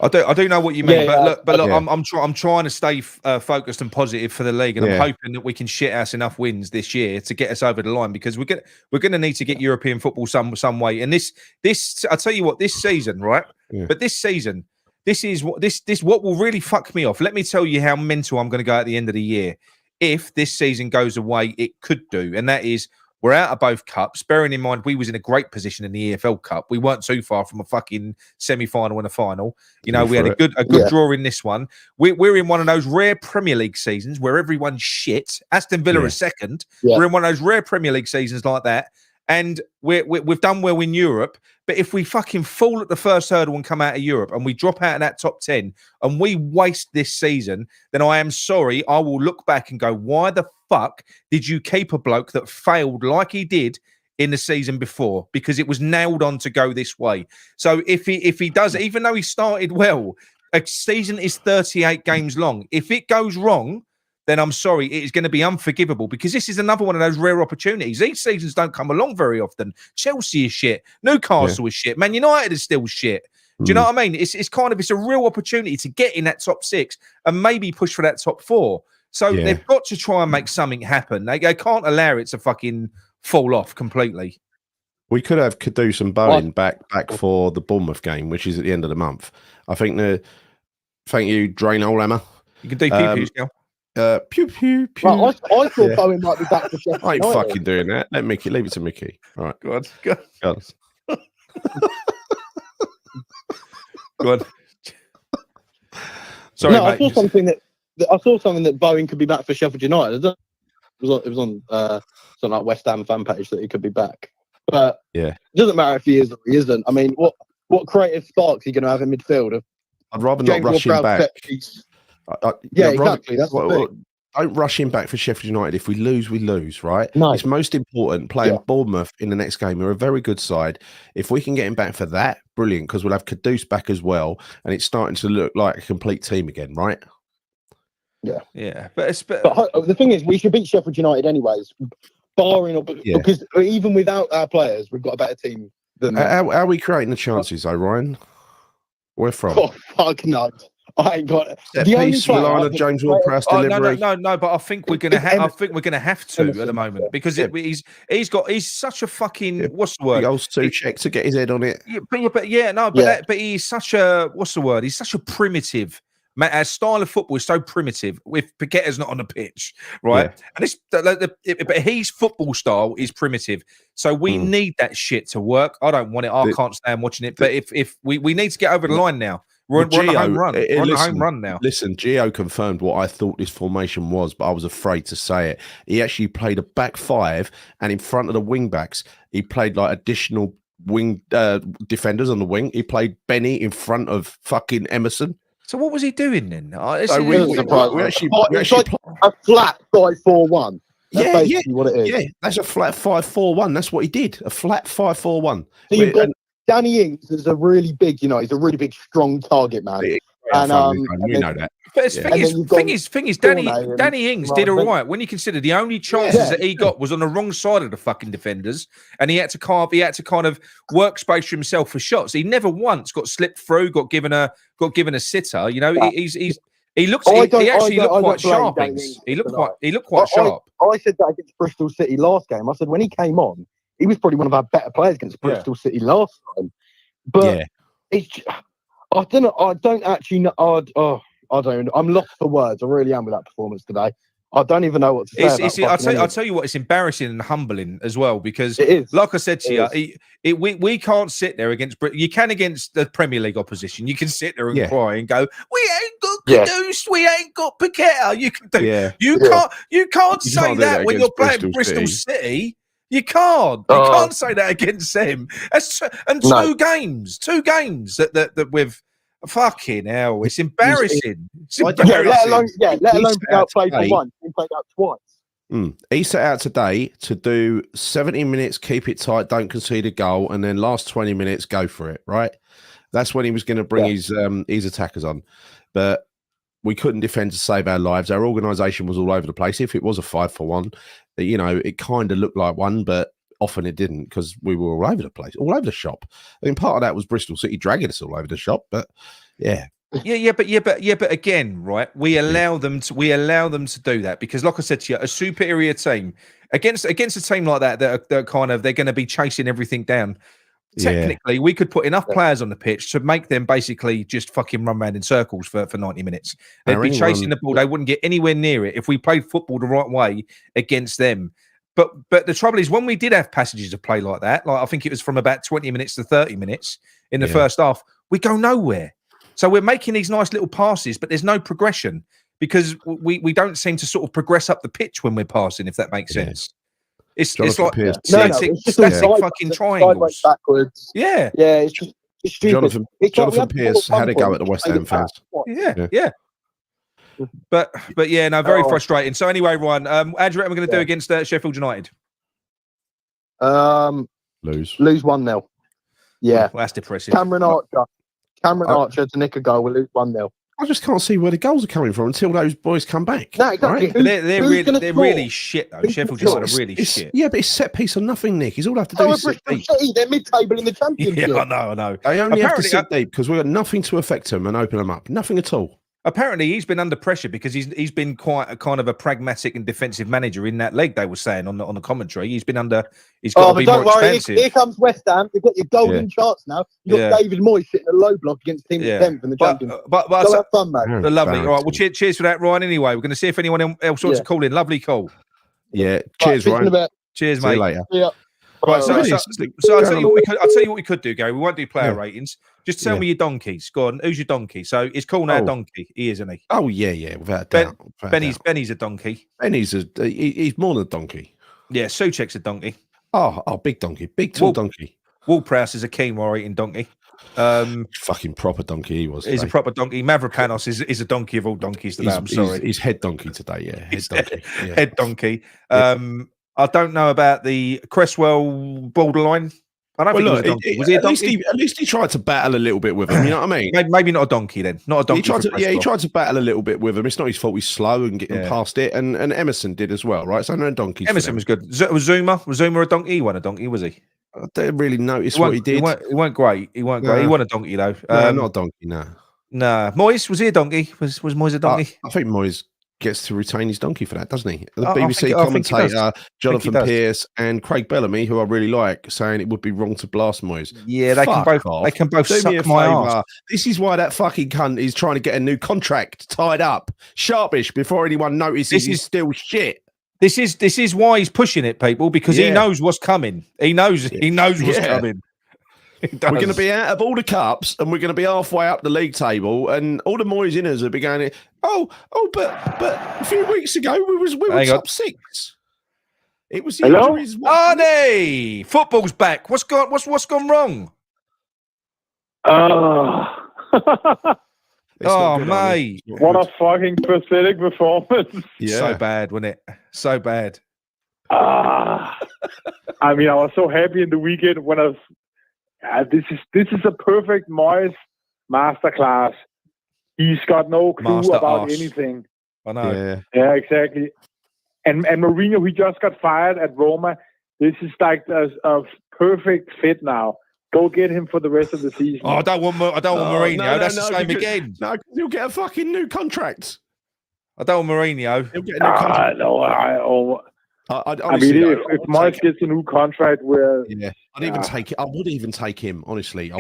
I do know what you mean, look, I'm trying to stay focused and positive for the league, and I'm hoping that we can shit us enough wins this year to get us over the line, because we're going to need to get European football some way. And this I'll tell you what, this season, right? Yeah. But this season, this what will really fuck me off. Let me tell you how mental I'm going to go at the end of the year if this season goes away. It could do, and that is, we're out of both cups. Bearing in mind, we was in a great position in the EFL Cup. We weren't too far from a fucking semi-final and a final. We had a good draw in this one. We're in one of those rare Premier League seasons where everyone's shit. Aston Villa is second. Yeah. We're in one of those rare Premier League seasons like that. And we've done well in Europe. But if we fucking fall at the first hurdle and come out of Europe, and we drop out of that top 10 and we waste this season, then I am sorry. I will look back and go, why the fuck did you keep a bloke that failed like he did in the season before? Because it was nailed on to go this way. So if he does, even though he started well, a season is 38 games long. If it goes wrong, then I'm sorry, it is going to be unforgivable, because this is another one of those rare opportunities. These seasons don't come along very often. Chelsea is shit. Newcastle is shit. Man United is still shit. Do you know what I mean? It's a real opportunity to get in that top 6 and maybe push for that top 4. So they've got to try and make something happen. They can't allow it to fucking fall off completely. We could have Kudus and Bowen back for the Bournemouth game, which is at the end of the month. I think thank you, Drain Old Emma. You can do pew-pews now. Pew pew pew. Right, I thought Bowen might be back for Sheffield. I ain't fucking doing that. Leave it to Mickey. All right, go on. Go on. Sorry, no, mate. I saw something that Bowen could be back for Sheffield United. It was on some like West Ham fan page that he could be back. But it doesn't matter if he is or he isn't. I mean, what creative sparks are you going to have in midfield? I'd rather not rush him back. Exactly. That's don't rush him back for Sheffield United. If we lose, we lose, right? No. It's most important playing Bournemouth in the next game. We're a very good side. If we can get him back for that, brilliant, because we'll have Kudus back as well, and it's starting to look like a complete team again, right? Yeah. But the thing is, we should beat Sheffield United anyways, because even without our players, we've got a better team than them. How are we creating the chances, Orion? Where from? Oh, fuck no. I ain't got it. The only player James Ward-Prowse delivery. No. But I think we're gonna have. I think we're gonna have to at the moment, because he's such a fucking what's the word? Big old Souček to get his head on it. But he's such a what's the word? He's such a primitive. Our style of football is so primitive. If Paqueta's not on the pitch, right? And but his football style is primitive. So we need that shit to work. I don't want it. I can't stand watching it. But if we need to get over the line now. We're on a home run. We're on a home run now. Listen, Gio confirmed what I thought this formation was, but I was afraid to say it. He actually played a back 5, and in front of the wing backs, he played like additional wing defenders on the wing. He played Benny in front of fucking Emerson. So what was he doing then? We actually like a flat 5-4-1. That's basically what it is. Yeah, that's a flat 5-4-1. That's what he did. A flat 5-4-1. So you've got Danny Ings is a really big, he's a really big, strong target man. We know that. But the thing is, Danny Ings did all right when you consider the only chances that he got was on the wrong side of the fucking defenders, and he had to kind of work space for himself for shots. He never once got slipped through, got given a sitter. You know, he actually looked quite sharp. He looked quite sharp. I said that against Bristol City last game. I said when he came on, he was probably one of our better players against Bristol City last time. But I don't actually know. I don't. I'm lost for words. I really am with that performance today. I don't even know what to say. I'll tell you what. It's embarrassing and humbling as well because, like I said to you, we can't sit there against. You can against the Premier League opposition. You can sit there and cry and go, "We ain't got Kudus, we ain't got Paqueta." You can do. Yeah. You can't say that when you're playing Bristol City. You can't. You can't say that against them. Two games that we've. Fucking hell! It's embarrassing. Let alone be outplayed for once. Been played out twice. He set out today to do 70 minutes, keep it tight, don't concede a goal, and then last 20 minutes, go for it. Right? That's when he was going to bring his attackers on, but we couldn't defend to save our lives. Our organisation was all over the place. If it was a 5-for-1, you know, it kind of looked like one, but often it didn't because we were all over the place, all over the shop. I mean, part of that was Bristol City dragging us all over the shop, but but again, right? We allow them to do that because, like I said to you, a superior team against a team like that they're going to be chasing everything down. Technically, we could put enough players on the pitch to make them basically just fucking run around in circles for 90 minutes. They'd be chasing the ball. They wouldn't get anywhere near it if we played football the right way against them. But the trouble is when we did have passages of play like that, like I think it was from about 20 minutes to 30 minutes in the first half, we go nowhere. So we're making these nice little passes, but there's no progression because we don't seem to sort of progress up the pitch when we're passing, if that makes sense. It's like static fucking triangles. Backwards. Yeah. It's just stupid. Jonathan Pearce had a go at the West Ham fans. Yeah. But yeah, no, very frustrating. So anyway, Ryan, how do you reckon we're going to do against Sheffield United? Lose 1-0. Yeah, well, that's depressing. Cameron Archer to nick a goal. We'll lose 1-0. I just can't see where the goals are coming from until those boys come back. No, exactly. Right? They're really shit though. Sheffield United are really shit. Yeah, but it's set piece or nothing, Nick. He's all have to do is sit deep. They're mid-table in the Championship. Yeah, I know. They only have to sit deep because we've got nothing to affect them and open them up. Nothing at all. Apparently, he's been under pressure because he's been quite a kind of a pragmatic and defensive manager in that league. They were saying on the commentary, he's got to be more expensive. Here comes West Ham. You've got your golden chance now. You've got David Moyes sitting a low block against team 10th in the Championship. But have fun, mate. Lovely. All right. Well, cheers for that, Ryan. Anyway, we're going to see if anyone else wants to call in. Lovely call. Yeah. Cheers, Ryan. Cheers, mate. See you later. Yeah. Right, so I'll tell you what we could do, Gary. We won't do player ratings. Just tell me your donkeys. Go on. Who's your donkey? So is Corner a donkey? He is, isn't he? Oh yeah, without doubt. Benny's a donkey. He's more than a donkey. Yeah, Souček's a donkey. Oh, big donkey, big tall donkey. Ward-Prowse is a quinoa eating donkey. Fucking proper donkey he was. He's a proper donkey. Mavropanos is a donkey of all donkeys today. I'm sorry. He's head donkey today. Yeah, head donkey. Yeah. Head donkey. I don't know about the Cresswell borderline. I don't think he was a donkey. Was he a donkey? At least he tried to battle a little bit with him. You know what I mean? Maybe not a donkey then. Not a donkey. He tried to battle a little bit with him. It's not his fault. He's slow and getting past it. And Emerson did as well, right? So no donkeys. Emerson was good. Was Zuma a donkey? He wasn't a donkey, was he? I didn't really notice what he did. He weren't great. He wasn't great. He wasn't a donkey though. Not a donkey. No. Nah. Moyes, was he a donkey? Was Moyes a donkey? I think Moyes gets to retain his donkey for that, doesn't he? The BBC commentator, Jonathan Pearce and Craig Bellamy, who I really like, saying it would be wrong to blast Moyes. Yeah, they can both suck my ass. This is why that fucking cunt is trying to get a new contract tied up sharpish before anyone notices he's still shit. This is why he's pushing it, people, because he knows what's coming. He knows what's coming. We're going to be out of all the cups and we're going to be halfway up the league table and all the Moyes inners will be going, but a few weeks ago we were top 6. It was the injuries. Arnie! Football's back. What's gone wrong? Mate. What a fucking pathetic performance. Yeah. So bad, wasn't it? So bad. I mean, I was so happy in the weekend when this is a perfect Moyes masterclass. He's got no clue Master about arse. anything. I know. Yeah, exactly. And Mourinho, he just got fired at Roma. This is like a perfect fit now. Go get him for the rest of the season. Oh, I don't want Mourinho. No, That's the same again. No, because he'll get a fucking new contract. I don't want Mourinho. He'll get a new contract. No, I mean, if Moyes gets a new contract, where I'd even take it. I would even take him. Honestly,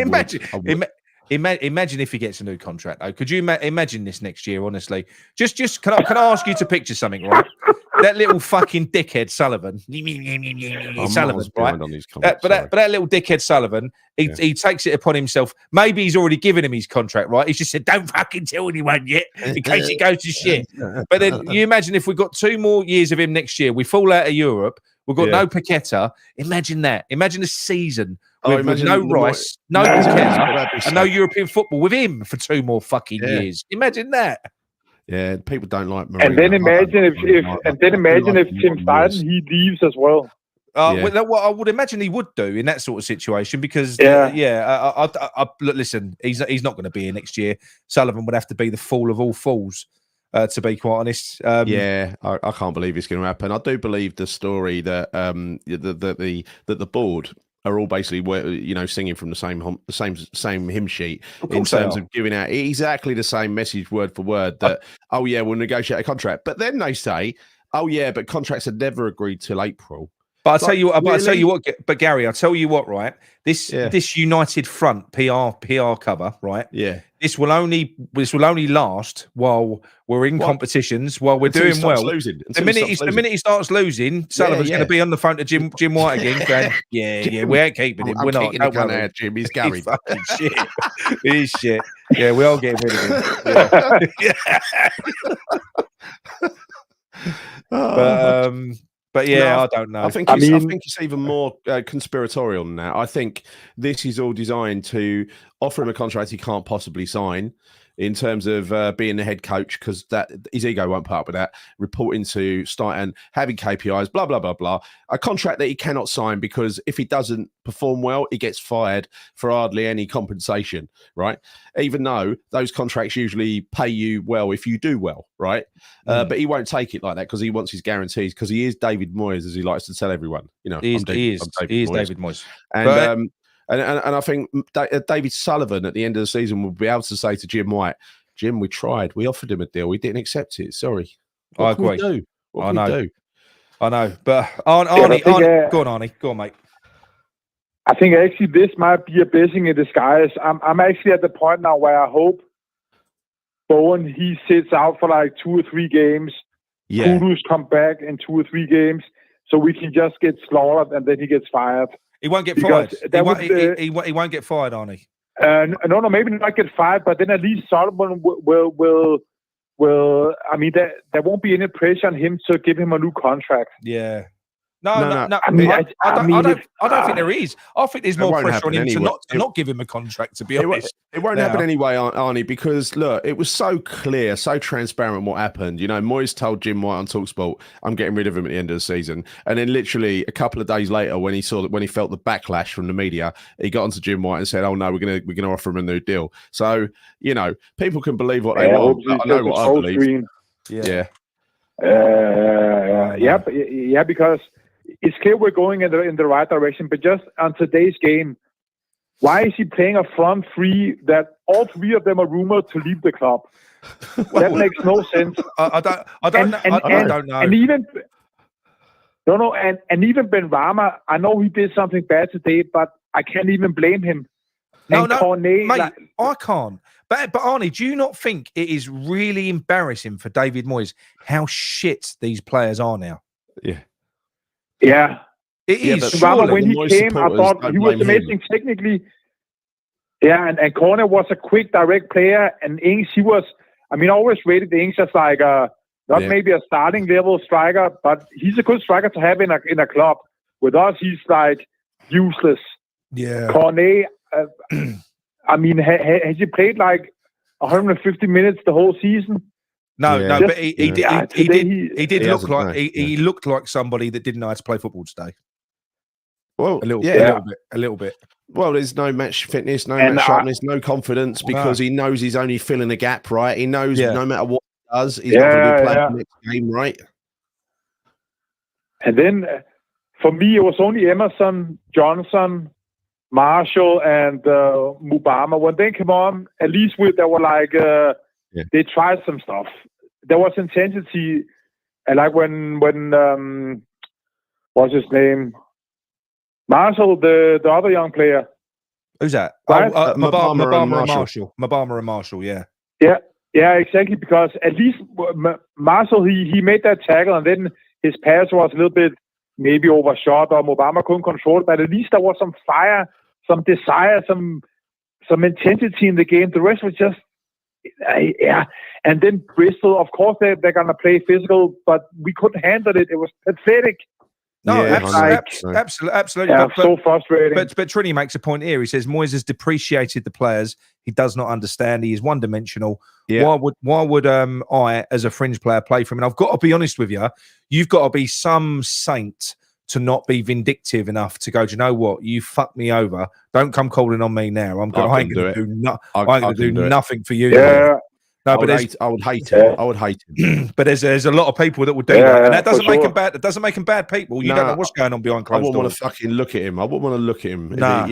Imagine if he gets a new contract. Though, could you imagine this next year? Honestly, just can I ask you to picture something, right? That little fucking dickhead Sullivan, Sullivan, right? But that little dickhead Sullivan, he takes it upon himself. Maybe he's already given him his contract, right? He's just said, "Don't fucking tell anyone yet, in case it goes to shit." But then you imagine if we got 2 more years of him next year, we fall out of Europe. We've got no Paqueta. Imagine that. Imagine a season with no Rice, no Paqueta, and no European football with him for 2 more fucking years. Imagine that. Yeah, people don't like Mourinho. And then imagine if Tim Steidten he leaves as well. Well, I would imagine he would do in that sort of situation because look, listen, he's not going to be here next year. Sullivan would have to be the fool of all fools. To be quite honest, I can't believe it's going to happen. I do believe the story that the board are all basically singing from the same hymn sheet in terms of giving out exactly the same message word for word that we'll negotiate a contract, but then they say but contracts are never agreed till April. But I tell you what, but Gary, I tell you what, right? This United Front PR cover, right? Yeah. This will only last while we're in competitions, while we're doing well. The minute he starts losing, Sullivan's going to be on the phone to Jim White again, going, we ain't keeping him. We're not. Don't worry, Jim. He's Gary. He's fucking shit. He's shit. Yeah, we are getting rid of him. But I don't know. I think it's even more conspiratorial than that. I think this is all designed to offer him a contract he can't possibly sign in terms of being the head coach, because that his ego won't put up with that. Reporting to Steidten, having KPIs, blah blah blah blah. A contract that he cannot sign because if he doesn't perform well, he gets fired for hardly any compensation, right? Even though those contracts usually pay you well if you do well, right? But he won't take it like that because he wants his guarantees, because he is David Moyes, as he likes to tell everyone. He is David Moyes. And I think David Sullivan at the end of the season will be able to say to Jim White, Jim, we tried. We offered him a deal. We didn't accept it. Sorry. I agree. What can we do? I know. But Arnie, go on, Arnie. Go on, mate. I think actually this might be a blessing in disguise. I'm actually at the point now where I hope Bowen, he sits out for like 2 or 3 games. Yeah. Kudus come back in 2 or 3 games, so we can just get slaughtered and then he gets fired. He won't get fired. He won't get fired, Arnie. No, maybe not get fired, but then at least Solomon will. I mean, there won't be any pressure on him to give him a new contract. Yeah. No. I don't think there is. I think there's more pressure on him to not give him a contract, to be honest. It won't happen anyway, Arnie, because look, it was so clear, so transparent what happened. Moyes told Jim White on TalkSport, I'm getting rid of him at the end of the season. And then literally a couple of days later, when he felt the backlash from the media, he got onto Jim White and said, oh no, we're gonna offer him a new deal. So, people can believe what they want. I know what I believe. Yeah, because it's clear we're going in the right direction, but just on today's game, why is he playing a front 3 that all 3 of them are rumored to leave the club? That makes no sense. I don't know. And even even Ben Rama, I know he did something bad today, but I can't even blame him. Cornet, mate, I can't. But Arnie, do you not think it is really embarrassing for David Moyes how shit these players are now? Yeah. Yeah. It is. Rama, when he came, I thought he was amazing technically. Yeah, and Corner was a quick, direct player, and Ings, he was. I mean, I always rated Ings as like maybe a starting level striker, but he's a good striker to have in a club. With us, he's like useless. Yeah. Cornet, I mean, has he played like 150 minutes the whole season? No, but he looked like somebody that didn't know how to play football today. Well, a little bit. Well, there's no match fitness, no match sharpness, no confidence because he knows he's only filling a gap, right? He knows no matter what he does, he's not going to be playing the next game, right? And then for me, it was only Emerson, Johnson, Marshall, and Mubama. When they came on, at least they were like, they tried some stuff. There was intensity. And like when what's his name? Marshall, the other young player. Who's that? Right? Mubama and Marshall, yeah. Yeah, exactly. Because at least Marshall, he made that tackle, and then his pass was a little bit maybe overshot, or Mubama couldn't control it. But at least there was some fire, some desire, some intensity in the game. The rest was just, And then Bristol, of course, they're going to play physical, but we couldn't handle it. It was pathetic. No, absolutely. Yeah, so frustrating. But Trini makes a point here. He says Moyes has depreciated the players. He does not understand. He is one-dimensional. Yeah. Why would I, as a fringe player, play for him? And I've got to be honest with you. You've got to be some saint to not be vindictive enough to go, do you know what? You fucked me over. Don't come calling on me now. I ain't going to do nothing for you. Yeah. No, I would hate him. I would hate him. But there's a lot of people that would do that, and that doesn't make them bad. It doesn't make them bad people. You don't know what's going on behind closed doors. I wouldn't want to fucking look at him. I wouldn't want to look at him. Nah.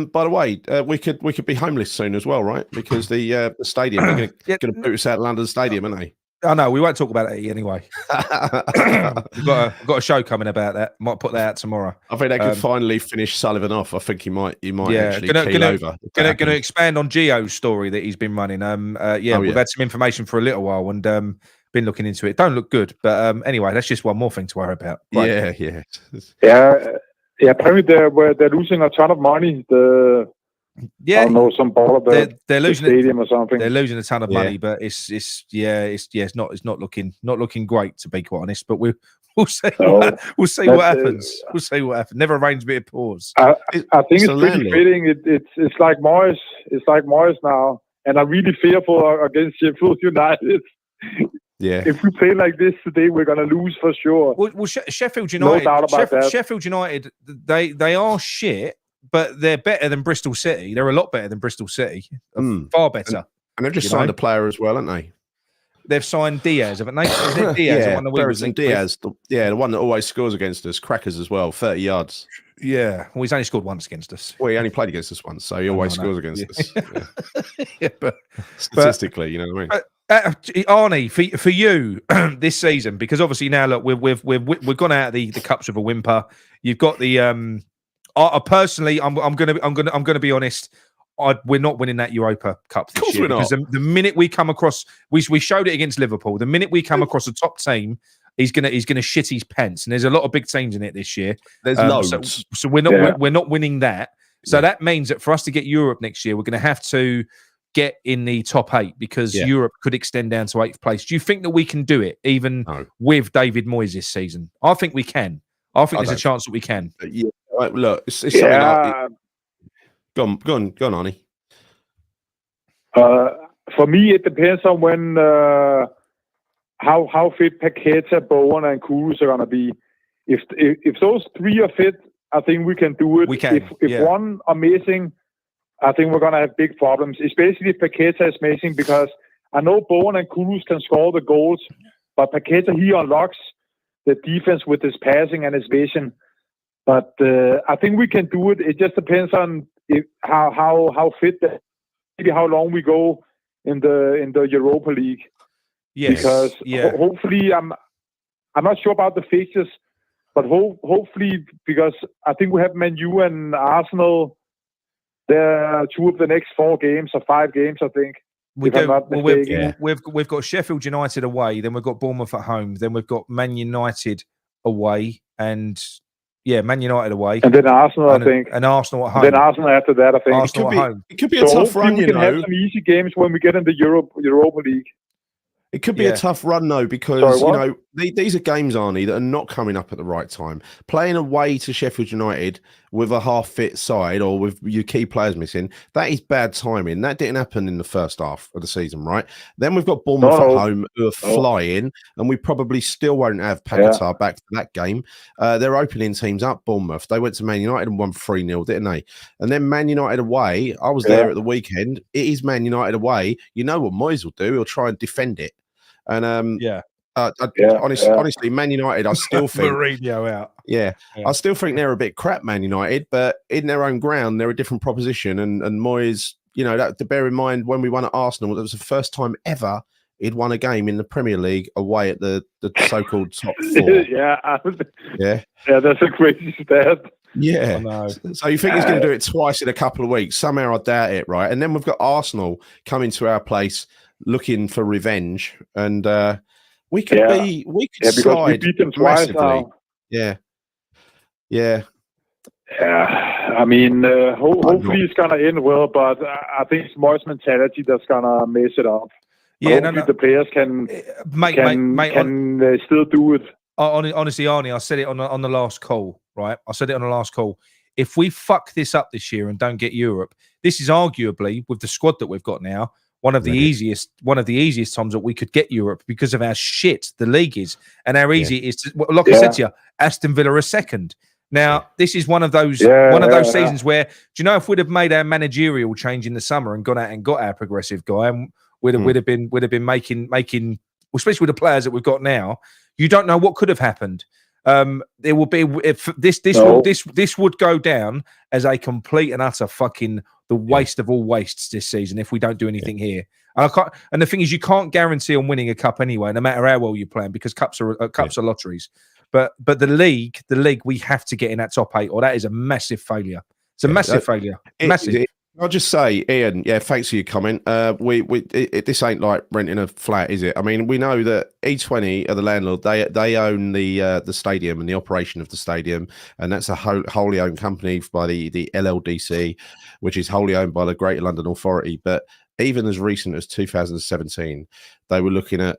By the way, we could be homeless soon as well, right? Because the stadium, they're going to boot us out of London Stadium, aren't they? I know, we won't talk about it anyway. We've got a show coming about that. Might put that out tomorrow. I think they could finally finish Sullivan off. I think he might actually keel over. Going to expand on Gio's story that he's been running. We've had some information for a little while and been looking into it. Don't look good, but anyway, that's just one more thing to worry about. Right. Yeah. Apparently they're losing a ton of money. I don't know, some ball of they're losing the stadium or something. They're losing a ton of money, but it's not looking great, to be quite honest. But we'll see. We'll see what happens. We'll see what happens. Never arrange a bit of pause. I think it's pretty fitting. It's like Moyes. It's like Moyes now, and I'm really fearful against Sheffield United. Yeah. If we play like this today, we're going to lose for sure. Well, Sheffield United. No doubt about that. Sheffield United. They are shit. But they're better than Bristol City. They're a lot better than Bristol City. Far better. And they've just signed a player as well, haven't they? They've signed Diaz, haven't they? Is it Diaz? Diaz. The one that always scores against us. Crackers as well, 30 yards. Yeah. Well, he's only scored once against us. Well, he only played against us once, so he always scores against us. Yeah. But statistically, you know what I mean? Arnie, for you this season, because obviously now look, we've gone out of the cups with a whimper. You've got the personally, I'm gonna be honest. We're not winning that Europa Cup this year because the minute we come across, we showed it against Liverpool. The minute we come across a top team, he's gonna shit his pants. And there's a lot of big teams in it this year. There's loads. So we're not winning that. So that means that for us to get Europe next year, we're going to have to get in the top 8 because Europe could extend down to 8th place. Do you think that we can do it even with David Moyes this season? I think we can. I think there's a chance that we can. Yeah. Right, look, it's something like go on, Arnie. For me, it depends on when how fit Paqueta, Bowen, and Kudus are gonna be. If those 3 are fit, I think we can do it. We can. If one are missing, I think we're gonna have big problems. Especially if Paqueta is missing, because I know Bowen and Kudus can score the goals, but Paqueta, he unlocks the defense with his passing and his vision. But I think we can do it. It just depends on how fit, maybe how long we go in the Europa League. Yes. Because hopefully, I'm not sure about the fixtures, but hopefully, because I think we have Man U and Arsenal. They're 2 of the next 4 games or 5 games, I think. We've got Sheffield United away, then we've got Bournemouth at home, then we've got Man United away, and Man United away, and then Arsenal, I think, and Arsenal at home. Then Arsenal after that, I think. Arsenal at home. It could be a tough run. We can have some easy games when we get in the Europa League. It could be a tough run though, because these are games, Arnie, that are not coming up at the right time. Playing away to Sheffield United with a half-fit side or with your key players missing, that is bad timing. That didn't happen in the first half of the season, right? Then we've got Bournemouth at home who are flying, and we probably still won't have Paquetá back for that game. They're opening teams up, Bournemouth. They went to Man United and won 3-0, didn't they? And then Man United away, I was there at the weekend. It is Man United away. You know what Moyes will do? He'll try and defend it. And honestly, Man United, I still think Mourinho out. Yeah, I still think they're a bit crap, Man United, but in their own ground, they're a different proposition. And Moyes, you know, that to bear in mind when we won at Arsenal, that was the first time ever he'd won a game in the Premier League away at the so-called top 4. Yeah, that's a crazy stat. Yeah. So you think he's going to do it twice in a couple of weeks? Somehow I doubt it, right? And then we've got Arsenal coming to our place looking for revenge, and we could slide we beat them twice massively. now. Yeah. I mean, hopefully it's gonna end well, but I think it's Moyes' mentality that's gonna mess it up. Yeah, the players can still do it. Honestly, Arnie, I said it on the last call, right? I said it on the last call. If we fuck this up this year and don't get Europe, this is arguably, with the squad that we've got now, one of the easiest times that we could get Europe because of how shit the league is and how easy it is to, like I said to you, Aston Villa are second. Now, this is one of those seasons where, do you know, if we'd have made our managerial change in the summer and gone out and got our progressive guy, and we'd have been making, especially with the players that we've got now, you don't know what could have happened. There will be this would go down as a complete and utter fucking the waste of all wastes this season if we don't do anything here. And the thing is, you can't guarantee on winning a cup anyway, no matter how well you're playing, because cups are lotteries. But the league, we have to get in that top 8, or that is a massive failure. It's a massive failure. Massive. I'll just say, Ian, thanks for your comment. This ain't like renting a flat, is it? I mean, we know that E20 are the landlord. They own the stadium and the operation of the stadium, and that's a wholly owned company by the LLDC, which is wholly owned by the Greater London Authority. But even as recent as 2017, they were looking at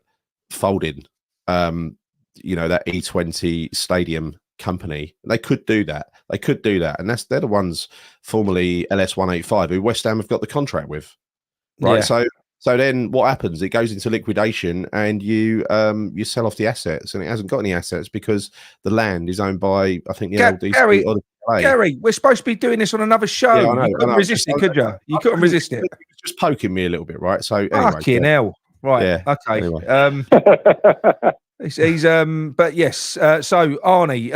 folding, that E20 stadium company. They could do that. And they're the ones formerly LS185 who West Ham have got the contract with, right? So then what happens? It goes into liquidation, and you sell off the assets, and it hasn't got any assets because the land is owned by, I think, the LDC. Gary, we're supposed to be doing this on another show. Yeah, I know, you couldn't resist it, could you? You couldn't resist it. Just poking me a little bit, right? So anyway, fucking hell, right? Yeah, okay. Anyway. He's but yes. So Arnie,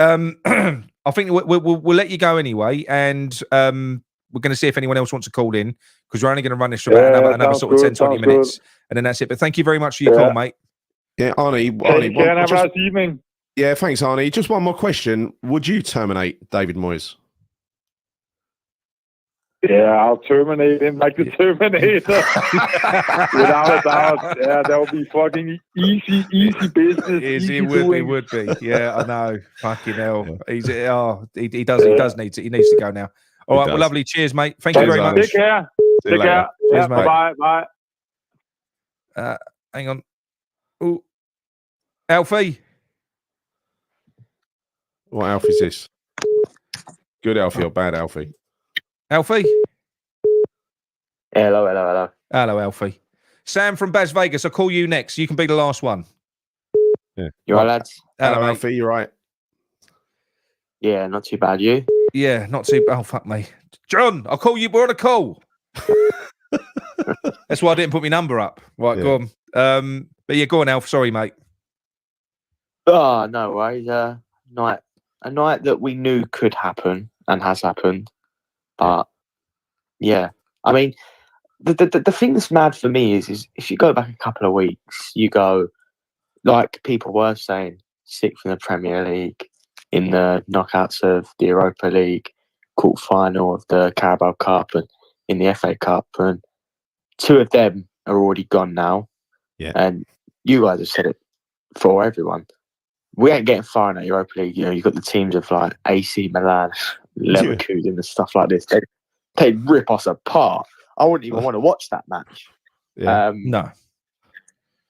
I think we'll let you go anyway, and we're going to see if anyone else wants to call in, because we're only going to run this for about another sort of 10-20 minutes, and then that's it. But thank you very much for your call, mate. Yeah, Arnie. Have a nice evening. Yeah, thanks, Arnie. Just one more question: would you terminate David Moyes? Yeah, I'll terminate him like the Terminator. Without a doubt. Yeah, that would be fucking easy business. It would be. Yeah, I know. Fucking hell. He does need to. He needs to go now. All right, well, lovely. Cheers, mate. Thank you very much. Take care. Take care. Cheers, mate. Bye. Hang on. Oh, Alfie. What Alfie is this? Good Alfie or bad Alfie? Alfie? Hello. Hello, Alfie. Sam from Bas Vegas. I'll call you next. You can be the last one. Yeah. You all right, lads? Hello, Alfie. You right? Yeah, not too bad. You? Yeah, not too bad. Oh, fuck me. John, I'll call you. We're on a call. That's why I didn't put my number up. Right, yeah. Go on. But yeah, go on, Alf. Sorry, mate. Oh, no worries. A night that we knew could happen and has happened. But yeah, I mean, the thing that's mad for me is if you go back a couple of weeks, you go, like people were saying, 6th in the Premier League, in the knockouts of the Europa League, quarter-final of the Carabao Cup, and in the FA Cup, and 2 of them are already gone now. Yeah. And you guys have said it for everyone. We ain't getting far in the Europa League. You know, you've got the teams of like AC Milan, Leverkusen and stuff like this. They'd rip us apart. I wouldn't even want to watch that match. Yeah. No.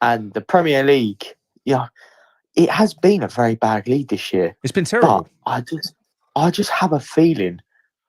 And the Premier League, it has been a very bad lead this year. It's been terrible. But I just have a feeling,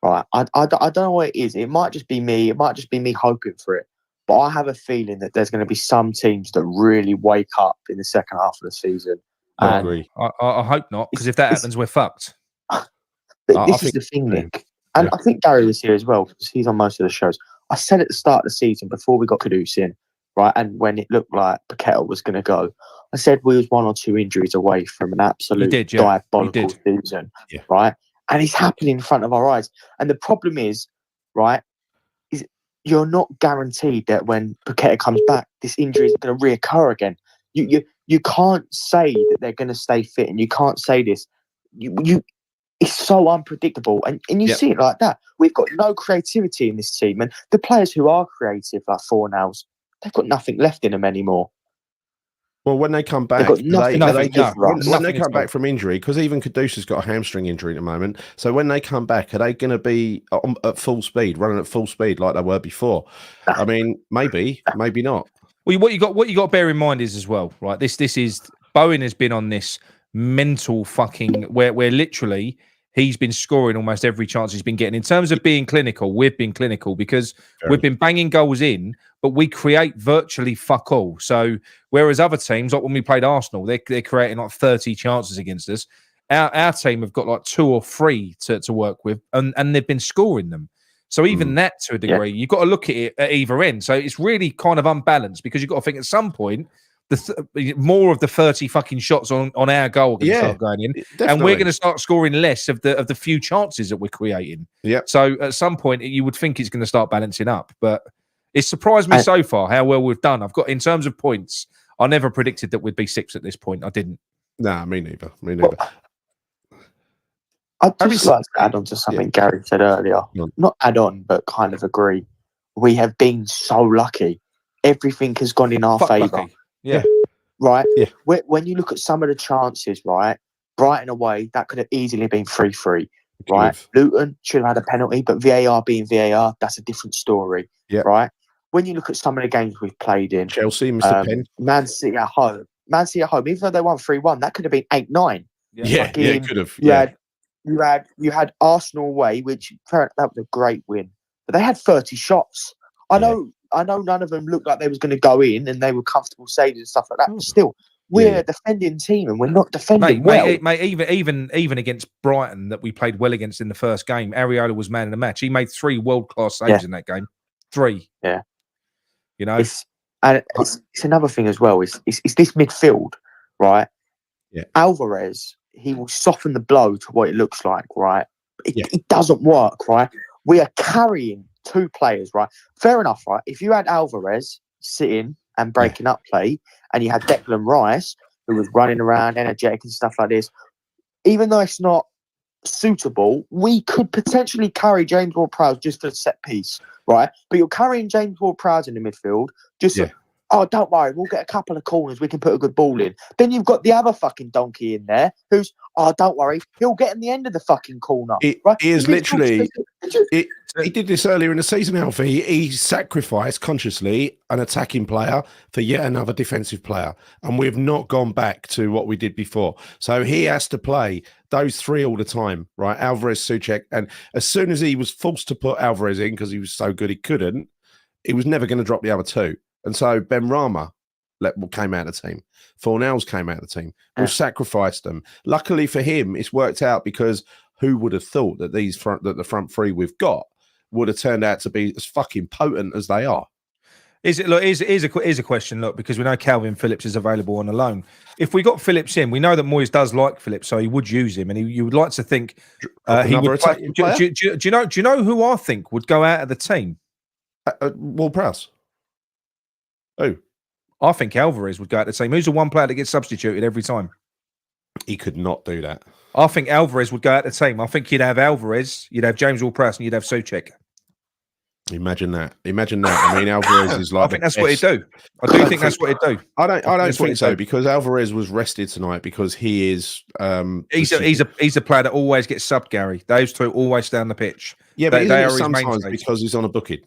right? I don't know what it is. It might just be me. It might just be me hoping for it. But I have a feeling that there's going to be some teams that really wake up in the second half of the season. I agree. I hope not, because if that happens, we're fucked. But this is the thing, Nick. And I think Gary was here as well, because he's on most of the shows. I said at the start of the season, before we got Kudus in, right, and when it looked like Paqueta was going to go, I said we was 1 or 2 injuries away from an absolute diabolical season, right? And it's happening in front of our eyes. And the problem is, right, is you're not guaranteed that when Paqueta comes back, this injury is going to reoccur again. You can't say that they're going to stay fit, and you can't say this. It's so unpredictable, and you see it like that. We've got no creativity in this team, and the players who are creative, like Fornals, they've got nothing left in them anymore. Well, when they come back, when they come back from injury, because even Kudus has got a hamstring injury at the moment. So when they come back, are they going to be at full speed, running at full speed like they were before? I mean, maybe not. Well, what you got to bear in mind is as well, right? This is Bowen has been on this mental fucking where literally he's been scoring almost every chance he's been getting. In terms of being clinical, we've been clinical because we've been banging goals in, but we create virtually fuck all. So whereas other teams, like when we played Arsenal, they're creating like 30 chances against us. Our team have got like 2 or 3 to work with, and they've been scoring them. So even that, to a degree, you've got to look at it at either end. So it's really kind of unbalanced, because you've got to think at some point more of the 30 fucking shots on our goal are going to start going in, and we're going to start scoring less of the few chances that we're creating. So at some point you would think it's going to start balancing up, but it's surprised me so far how well we've done. I've got, in terms of points, I never predicted that we'd be 6th at this point. I didn't. Nah, me neither. Well, I'd just like to add on to something Gary said earlier. Not add on, but kind of agree. We have been so lucky. Everything has gone in our favour. Yeah. Right? Yeah. When you look at some of the chances, right? Brighton away, that could have easily been 3-3. Right? Luton should have had a penalty, but VAR being VAR, that's a different story. Right? When you look at some of the games we've played in, Chelsea, Mr. Penn. Man City at home, even though they won 3-1, that could have been 8-9. It could have. You had Arsenal away, which that was a great win, but they had 30 shots. I know none of them looked like they was going to go in, and they were comfortable saves and stuff like that. But still, we're a defending team, and we're not defending well. Mate, even against Brighton, that we played well against in the first game, Areola was man of the match. He made 3 world-class saves in that game. 3. Yeah. You know? It's another thing as well. It's this midfield, right? Yeah. Alvarez, he will soften the blow to what it looks like, right? It doesn't work, right? We are carrying 2 players, right? Fair enough, right? If you had Alvarez sitting and breaking up play, and you had Declan Rice, who was running around, energetic and stuff like this, even though it's not suitable, we could potentially carry James Ward-Prowse just for a set piece, right? But you're carrying James Ward-Prowse in the midfield, oh, don't worry, we'll get a couple of corners, we can put a good ball in. Then you've got the other fucking donkey in there who's, oh, don't worry, he'll get in the end of the fucking corner. He is literally... He did this earlier in the season, Alfie. He sacrificed consciously an attacking player for yet another defensive player. And we've not gone back to what we did before. So he has to play those 3 all the time, right? Alvarez, Souček. And as soon as he was forced to put Alvarez in because he was so good he couldn't, he was never going to drop the other 2. And so Ben Rama came out of the team. Fornals came out of the team. We've sacrificed them. Luckily for him, it's worked out, because who would have thought that the front 3 we've got would have turned out to be as fucking potent as they are? Here's a question, look, because we know Calvin Phillips is available on a loan. If we got Phillips in, we know that Moyes does like Phillips, so he would use him, and you would like to think he would play. Do you know who I think would go out of the team? Ward-Prowse. Who? I think Alvarez would go out the team. Who's the one player that gets substituted every time? He could not do that. I think Alvarez would go out the team. I think you'd have Alvarez, you'd have James Ward-Prowse, and you'd have Souček. Imagine that. I mean, Alvarez is like. I think that's what he'd do. I do think that's what he'd do. I don't think so, because Alvarez was rested tonight, because he is. He's a player that always gets subbed, Gary. Those 2 always stay on the pitch. Yeah, but they are sometimes because he's on a booking.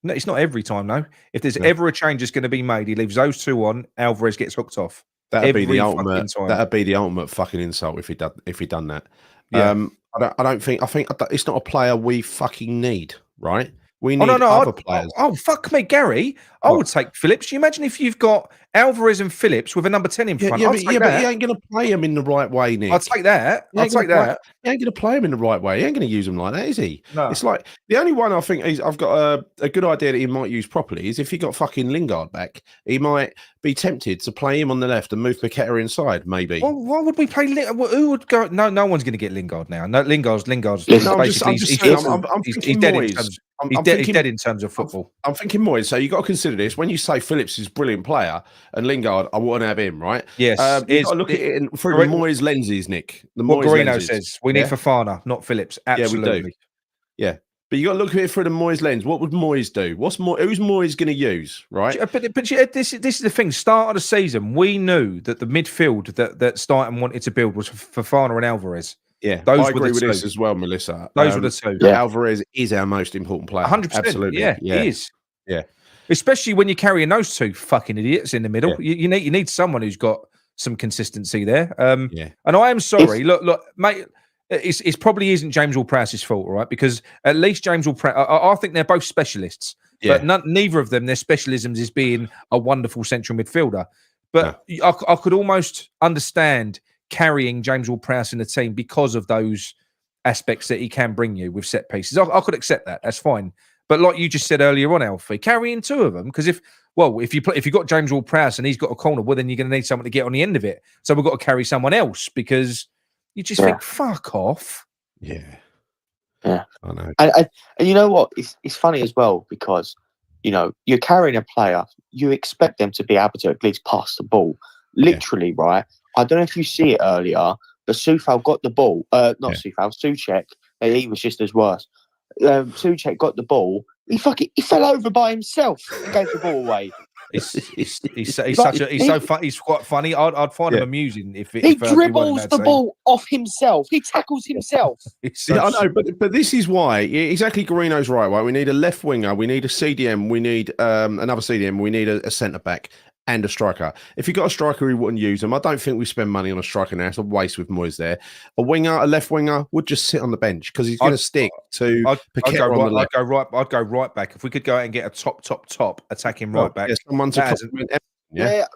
No, it's not every time, though. If there's ever a change that's going to be made, he leaves those 2 on. Alvarez gets hooked off. That'd be the fucking ultimate. time. That'd be the ultimate fucking insult if he done that. Yeah. I don't think. I think it's not a player we fucking need. Right? We Oh need no, other players. Oh fuck me, Gary! I would take Phillips. You imagine if you've got Alvarez and Phillips with a number 10 in front. But he ain't going to play him in the right way, Nick. I'd take that. I'd take that. He ain't going to play him in the right way. He ain't going to use him like that, is he? No. It's like the only one I think I've got a good idea that he might use properly is if he got fucking Lingard back, he might be tempted to play him on the left and move Paqueta inside, maybe. Well, why would we play? Who would go? No one's going to get Lingard now. No, Lingard's. I'm Basically, thinking he's dead in terms of football. I'm thinking Moyes. So you got to consider this when you say Phillips is a brilliant player and Lingard, I want to have him, right? Yes, you got to look at it through the Moyes lenses, Nick. What Garino says, we need Fofana, not Phillips. Absolutely. Yeah, we do. Yeah. But you got to look at it through the Moyes lens. What would Moyes do? Who's Moyes going to use, right? But this is the thing. Start of the season, we knew that the midfield that Stein wanted to build was Fofana and Alvarez. Yeah, those I were agree the with two. this as well, Melissa. Those were the two. Yeah. Alvarez is our most important player. 100%. Absolutely. Yeah, he is. Yeah. Especially when you're carrying those two fucking idiots in the middle. Yeah. You need someone who's got some consistency there. And I am sorry. Look, mate. It probably isn't James Ward-Prowse's fault, right? Because at least James Ward-Prowse, I think they're both specialists, but neither of them, their specialisms is being a wonderful central midfielder. But I could almost understand carrying James Ward-Prowse in the team because of those aspects that he can bring you with set pieces. I could accept that. That's fine. But like you just said earlier on, Alfie, carrying two of them, because if you've got James Ward-Prowse and he's got a corner, well, then you're going to need someone to get on the end of it. So we've got to carry someone else because you just think, fuck off. Yeah. Yeah. I know. And you know what? It's funny as well because, you're carrying a player, you expect them to be able to at least pass the ball. Literally, right? I don't know if you see it earlier, but Soufal got the ball. Souček. He was just as worse. Souček got the ball. He fell over by himself and gave the ball away. He's quite funny. I'd find him amusing if he dribbles the ball off himself. He tackles himself. I know, but this is why exactly. Garino's right. We need a left winger. We need a CDM. We need another CDM. We need a centre back and a striker. If you got a striker who wouldn't use them, I don't think we spend money on a striker now. It's a waste with Moyes there. A left winger, would just sit on the bench because he's going to stick to Paqueta on the left. I'd go right back. If we could go out and get a top attacking right back. Yeah, someone to that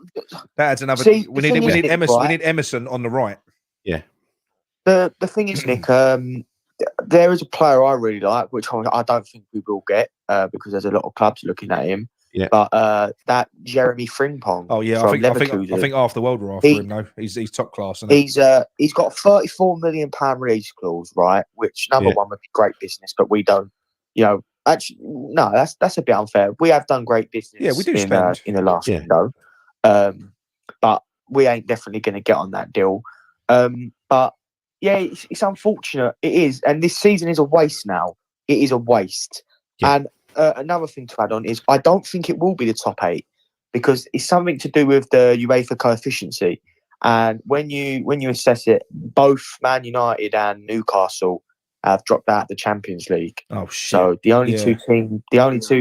adds another. See, we need Emerson. Right? We need Emerson on the right. Yeah. The thing is, Nick, there is a player I really like, which I don't think we will get because there's a lot of clubs looking at him. Yeah, but that Jeremy Frimpong. Oh yeah, I think half the world are after him though. He's top class. He's got a £34 million release clause, right? Which number one would be great business, but we don't. Actually, no, that's a bit unfair. We have done great business. Yeah, we do in the last window, but we ain't definitely going to get on that deal. But yeah, it's unfortunate. It is, and this season is a waste now. It is a waste, and. Another thing to add on is I don't think it will be the top 8 because it's something to do with the UEFA coefficiency. And when you assess it, both Man United and Newcastle have dropped out of the Champions League. Oh shit! So the only two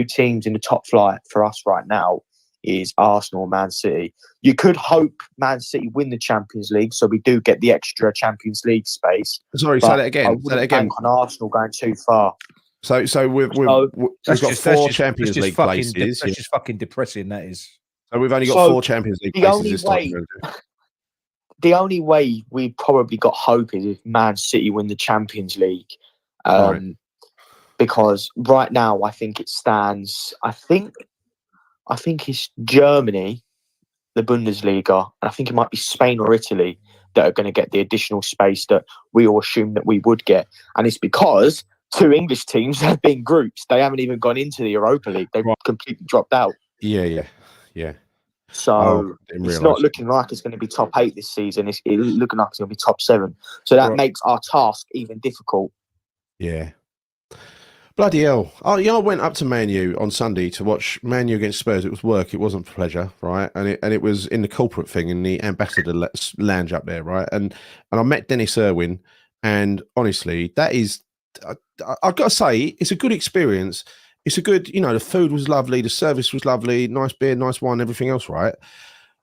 teams in the top flight for us right now is Arsenal and Man City. You could hope Man City win the Champions League, so we do get the extra Champions League space. Sorry, say that again. Say that again. On Arsenal going too far. So we've got 4 Champions League places. That's just fucking depressing. That is. So we've only got 4 Champions League places this time. The only way we probably got hope is if Man City win the Champions League, because right now I think it stands. I think it's Germany, the Bundesliga, and I think it might be Spain or Italy that are going to get the additional space that we all assumed that we would get, and it's because 2 English teams have been groups. They haven't even gone into the Europa League. They've completely dropped out. Yeah. So it's not looking like it's going to be top 8 this season. It's looking like it's going to be top 7. So that makes our task even difficult. Yeah. Bloody hell. I went up to Man U on Sunday to watch Man U against Spurs. It was work. It wasn't pleasure, right? And it was in the corporate thing in the ambassador lounge up there, right? And I met Dennis Irwin. And honestly, that is... I've got to say, it's a good experience. It's a good, the food was lovely, the service was lovely, nice beer, nice wine, everything else, right?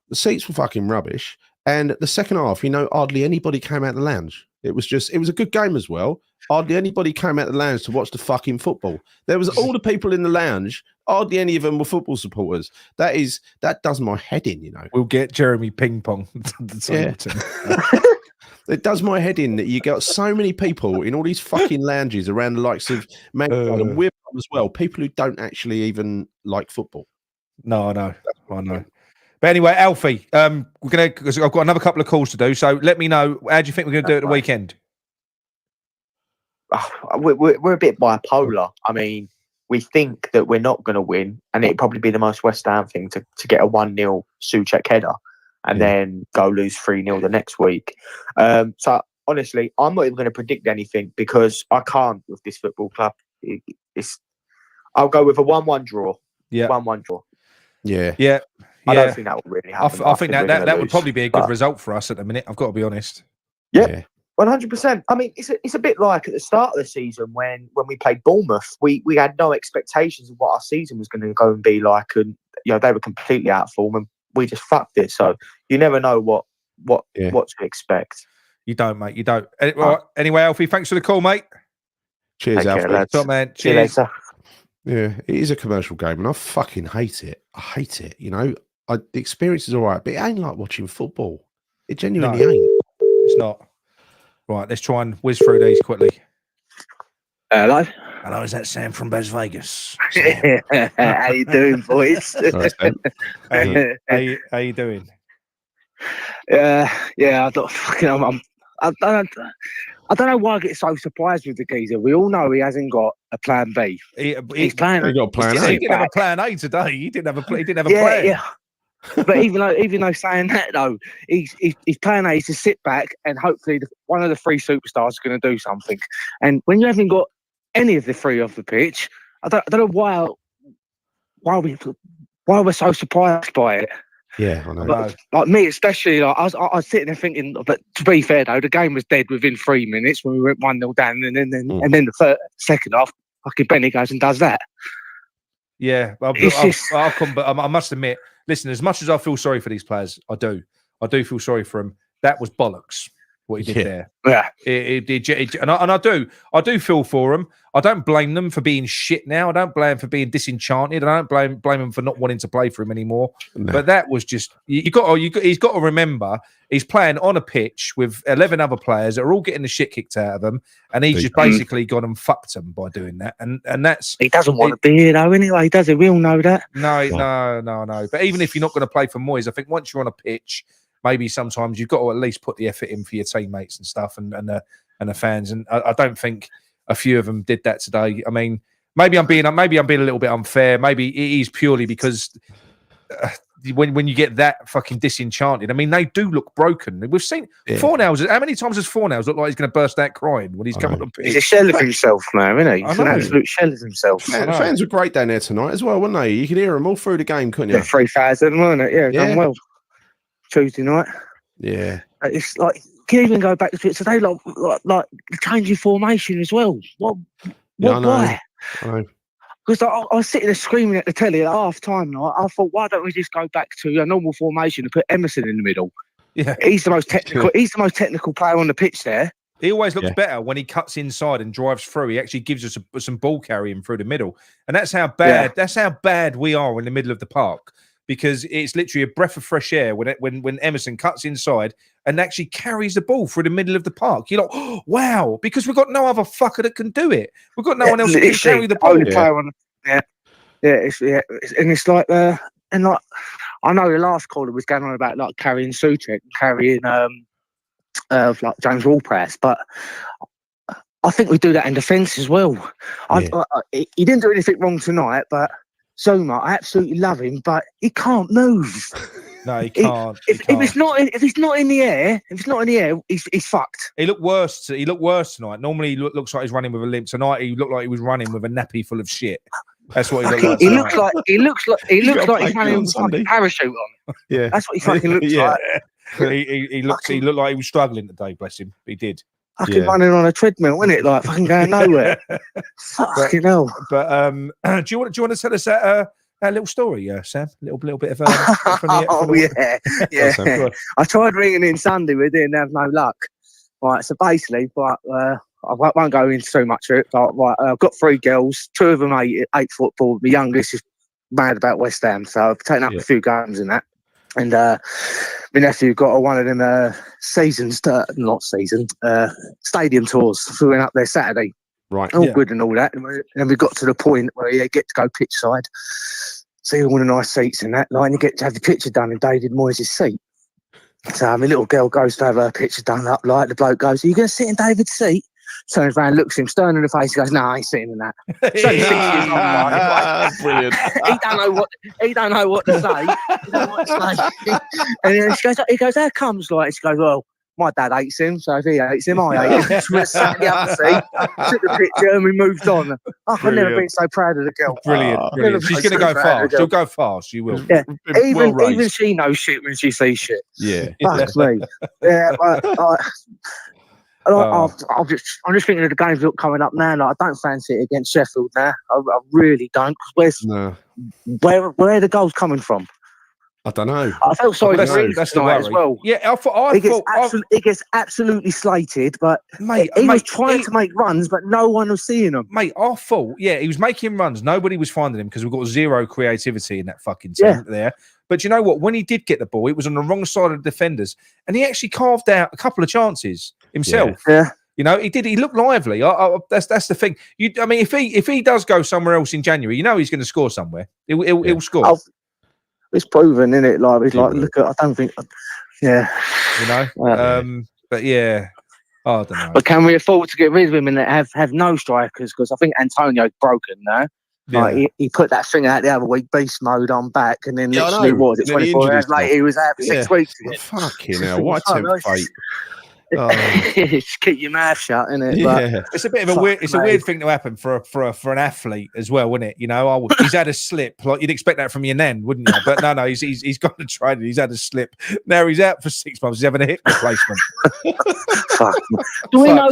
The seats were fucking rubbish. And the second half, hardly anybody came out the lounge. It was a good game as well. Hardly anybody came out the lounge to watch the fucking football. There was all the people in the lounge. Hardly any of them were football supporters. That does my head in, We'll get Jeremy Ping Pong. It does my head in that you got so many people in all these fucking lounges around the likes of Manchester and Whimper as well. People who don't actually even like football. No, I know. But anyway, Alfie, because I've got another couple of calls to do. So let me know. How do you think we're going to do it at the weekend? We're a bit bipolar. I mean, we think that we're not going to win, and it'd probably be the most West Ham thing to get a 1-0 Souček header and then go lose 3-0 the next week. So honestly, I'm not even going to predict anything because I can't with this football club. I'll go with a 1-1 draw. Yeah. 1-1 draw. Yeah. I don't think that will really happen. I think that would probably be a good result for us at the minute. I've got to be honest. Yeah. 100%. I mean, it's a bit like at the start of the season when we played Bournemouth. We had no expectations of what our season was going to go and be like, and they were completely out of form, and we just fucked it. So you never know what to expect. You don't, mate. You don't. Anyway, Alfie, thanks for the call, mate. Cheers, Alfie. Top man. Cheers. See you later. Yeah, it is a commercial game, and I fucking hate it. I hate it. The experience is all right, but it ain't like watching football. It genuinely ain't. It's not. Right, let's try and whiz through these quickly. Hello, is that Sam from Las Vegas? how you doing, boys? How you doing? Yeah, I don't know why I get so surprised with the geezer. We all know he hasn't got a plan B. He's playing. He got a plan A. He didn't have a plan A today. He didn't have a plan. Yeah. But even though saying that though, he's plan A is to sit back and hopefully one of the three superstars is going to do something. And when you haven't got any of the three off the pitch, I don't know why we're so surprised by it. Yeah, I know. But, like me especially, I was sitting there thinking. But to be fair though, the game was dead within 3 minutes when we went 1-0 down, and then the second half, fucking Benny goes and does that. Yeah, I must admit. Listen, as much as I feel sorry for these players, I do feel sorry for them. That was bollocks what he did there. Yeah, and I do feel for them. I don't blame them for being shit now. I don't blame them for being disenchanted. I don't blame them for not wanting to play for him anymore. No. But that was just he's got to remember he's playing on a pitch with 11 other players that are all getting the shit kicked out of them, and he's just basically gone and fucked them by doing that. And that's he doesn't want to be here though anyway, does he? We all know that. No. But even if you're not going to play for Moyes, I think once you're on a pitch, maybe sometimes you've got to at least put the effort in for your teammates and stuff and the fans. And I don't think a few of them did that today. I mean, maybe I'm being a little bit unfair. Maybe it is purely because when you get that fucking disenchanted, I mean, they do look broken. We've seen Fornals. How many times has Fornals looked like he's going to burst out crying when he's coming on the pitch? He's a shell of himself now, isn't he? He's an absolute shell of himself. Man, the fans were great down there tonight as well, weren't they? You could hear them all through the game, couldn't you? 3,000, weren't it? Yeah, done well. Tuesday night. Yeah. It's like, you can even go back to it today, like changing formation as well. Why? I know. Because I was sitting there screaming at the telly at half time. I thought, why don't we just go back to a normal formation and put Emerson in the middle? Yeah, he's the most technical. He's the most technical player on the pitch there. He always looks better when he cuts inside and drives through. He actually gives us some ball carrying through the middle, and that's how bad. That's how bad we are in the middle of the park. Because it's literally a breath of fresh air when Emerson cuts inside and actually carries the ball through the middle of the park. You're like, oh, wow, because we've got no other fucker that can do it. We've got no one else that can carry the ball. And it's like, and like, I know the last caller was going on about like carrying Souček and carrying like James Ward-Prowse, but I think we do that in defence as well. He didn't do anything wrong tonight, but Zuma, I absolutely love him, but he can't move. No, he can't. If he's not in the air, he's fucked. He looked worse. He looked worse tonight. Normally, he looks like he's running with a limp. Tonight, he looked like he was running with a nappy full of shit. That's what he looked like. He looks like he's running with a parachute on. Yeah, that's what he fucking looks like. He looked like he was struggling today. Bless him. He did. Fucking running on a treadmill, isn't it? Like fucking going nowhere. Fucking hell. But do you want to tell us how that little story, Sam? A little bit of yeah. I tried ringing in Sunday, we didn't have no luck. Right, so basically, but I won't go into too much of it. But right, I've got 3 girls. 2 of them eight football. My youngest is mad about West Ham, so I've taken up a few games in that. And my nephew got one of them stadium tours. So we went up there Saturday. Right. All good and all that. And we got to the point where you get to go pitch side, see all the nice seats in that line. You get to have the picture done in David Moyes' seat. So my little girl goes to have her picture done up. Like the bloke goes, "Are you going to sit in David's seat?" Turns around, looks at him, stern in the face. He goes, "No, I ain't sitting in that." So 6 years old, like, brilliant. he don't know what to say. He don't know what to say. And then he goes, "How comes?" Like, she goes, "Well, my dad hates him, so if he hates him, I hate him." So we sat in the other seat, took the picture, and we moved on. I've never been so proud of the girl. Brilliant. She's going to go fast. She'll go fast. She will. Yeah. Even she knows shit when she sees shit. Yeah. Fuck me. Yeah. I'm just thinking of the games that are coming up now. Like, I don't fancy it against Sheffield now. I really don't. Because where are the goals coming from? I don't know. I felt sorry for him that's the worry as well. Yeah, He gets absolutely slated, but mate, he was trying to make runs, but no one was seeing them. Mate, our fault. Yeah, he was making runs. Nobody was finding him because we've got zero creativity in that fucking team there. But you know what? When he did get the ball, it was on the wrong side of the defenders, and he actually carved out a couple of chances himself. Yeah. You know, he did. He looked lively. That's the thing. I mean, if he does go somewhere else in January, you know he's going to score somewhere. He'll score. It's proven, isn't it? Like, it's like, look at. I don't think. Yeah. You know. But yeah. I don't know. But can we afford to get rid of him and have no strikers? Because I think Antonio's broken now. Yeah. Like, he put that thing out the other week, beast mode on back, and then literally, what was it, 24 hours later, he was out for 6 weeks again. Fucking hell, what a template. Just keep your mouth shut, innit? Yeah. But it's a bit of a weird. It's a weird thing to happen for an athlete as well, isn't it? You know, he's had a slip. Like, you'd expect that from your nan, wouldn't you? But no, he's got to try it. He's had a slip. Now he's out for 6 months. He's having a hip replacement. Fuck. Do we know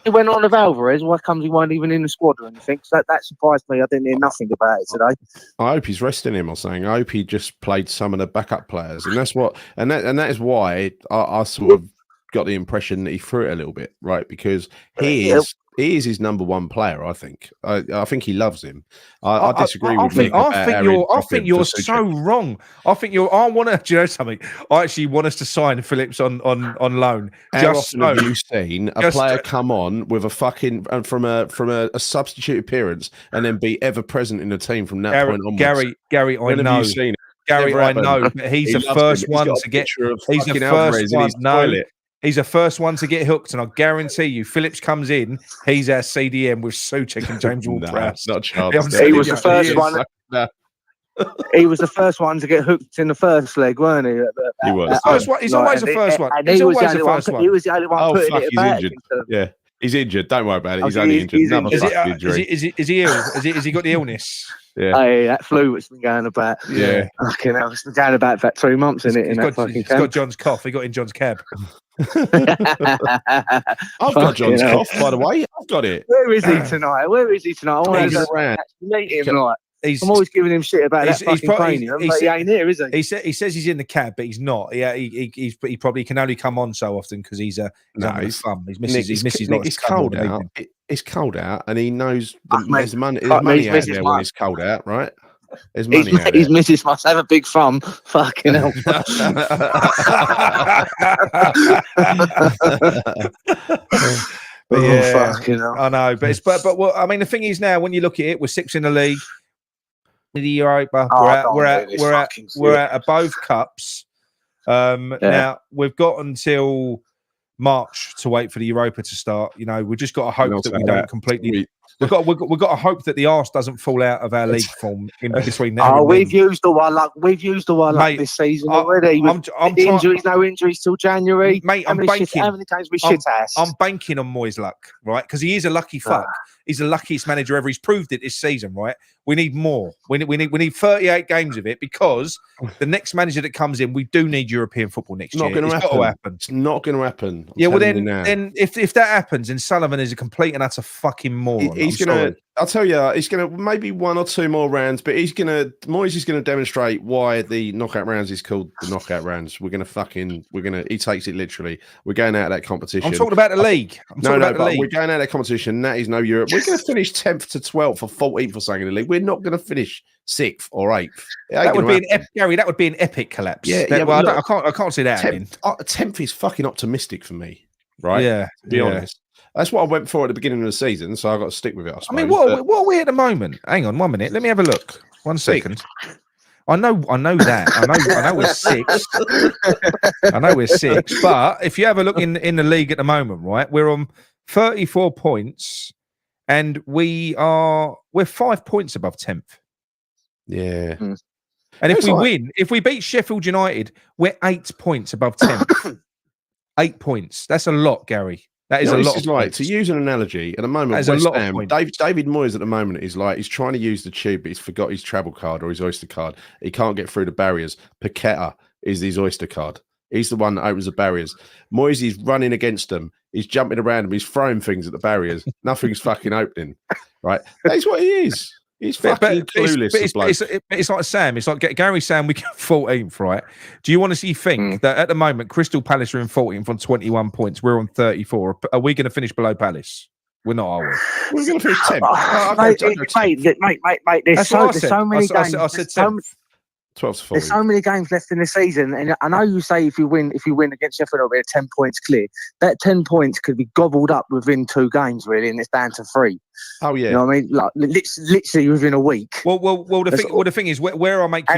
he went on with Alvarez? Why comes he weren't even in the squad or anything? So that surprised me. I didn't hear nothing about it today. I hope he's resting him. I hope he just played some of the backup players, and that's what. And that is why I sort of got the impression that he threw it a little bit, right? Because he is his number one player. I think. I think he loves him. I disagree with Nick. I think you're so wrong. I think you're. I want to. Do you know something? I actually want us to sign Phillips on loan. How often have you seen a player come on with a fucking from a substitute appearance and then be ever present in the team from that point onwards? Gary, I when know. Have you seen it? Gary, I know. But he's the first one to get. He's the first one. No. He's the first one to get hooked, and I guarantee you, Phillips comes in. He's our CDM with Souček and James Ward-Prowse. Not a chance. He was the first one. He was the first one to get hooked in the first leg, weren't he? He was. He's always the first one. He's always the first one. He was the only one putting it about. He's injured. Yeah, he's injured. Don't worry about it. He's only injured. Is he ill? Has he got the illness? Yeah. Hey, that flu that's been going about. Yeah. Fucking hell, it's been going about 2 months, isn't it? He's got John's cough. He got in John's cab. I've got John's cough, by the way. I've got it. Where is he tonight? I want to go meet him tonight. I'm always giving him shit about that fucking cranium, but he ain't here, is he? He says he's in the cab, but he's not. Yeah, he probably can only come on so often because he's fun. He's misses. It's cold out. It's cold out, and he knows there's money out there when it's cold out, right? There's money out there. His missus must have a big thumb. Fucking hell. But yeah, I know. But well, I mean, the thing is now, when you look at it, we're 6th in the league. The Europa, we're at both cups. Now we've got until March to wait for the Europa to start. You know, we've just got to hope that we don't completely. We've got to hope that the arse doesn't fall out of our league form in between now. We've used all our luck. We've used all our luck this season already. No injuries till January. Mate, how many times we shit ass? I'm banking on Moyes' luck, right? Because he is a lucky fuck. He's the luckiest manager ever. He's proved it this season, right? We need more. We need 38 games of it because the next manager that comes in, we do need European football next year. It's not going to happen. It's not going to happen. Yeah, well then if that happens, then Sullivan is a complete and utter fucking moron. he's going to. I'll tell you, he's going to maybe 1 or 2 more rounds, but Moyes is going to demonstrate why the knockout rounds is called the knockout rounds. He takes it literally. We're going out of that competition. I'm talking about the league. We're going out of that competition. That is no Europe. We're going to finish 10th to 12th or 14th or something in the league. We're not going to finish 6th or 8th. That would be Gary. That would be an epic collapse. I can't see that happening. 10th is fucking optimistic for me, right? Yeah, to be honest. That's what I went for at the beginning of the season, so I've got to stick with it. I mean, what are we at the moment? Hang on 1 minute. Let me have a look. 1 second. I know that. I know we're 6. I know we're 6. But if you have a look in the league at the moment, right, we're on 34 points, and we're 5 points above 10th. Yeah. And if we beat Sheffield United, we're 8 points above 10th. 8 points. That's a lot, Gary. That is a lot. Right. To use an analogy, at the moment, David Moyes at the moment is like he's trying to use the tube, but he's forgot his travel card or his Oyster card. He can't get through the barriers. Paqueta is his Oyster card. He's the one that opens the barriers. Moyes is running against them. He's jumping around them. He's throwing things at the barriers. Nothing's fucking opening. Right. That's what he is. He's fucking clueless. It's like Sam. It's like Gary Sam, we get 14th, right? Do you honestly think that at the moment, Crystal Palace are in 14th on 21 points? We're on 34. Are we going to finish below Palace? We're not, are we? We're going to finish 10th. Mate, there's so many games. I said 10th. 12 to 14. There's so many games left in the season, and I know you say if you win against Sheffield, it'll be 10 points clear. That 10 points could be gobbled up within 2 games, really, and it's down to 3. Oh yeah, you know what I mean? Like literally within a week. Well, the thing is, where I make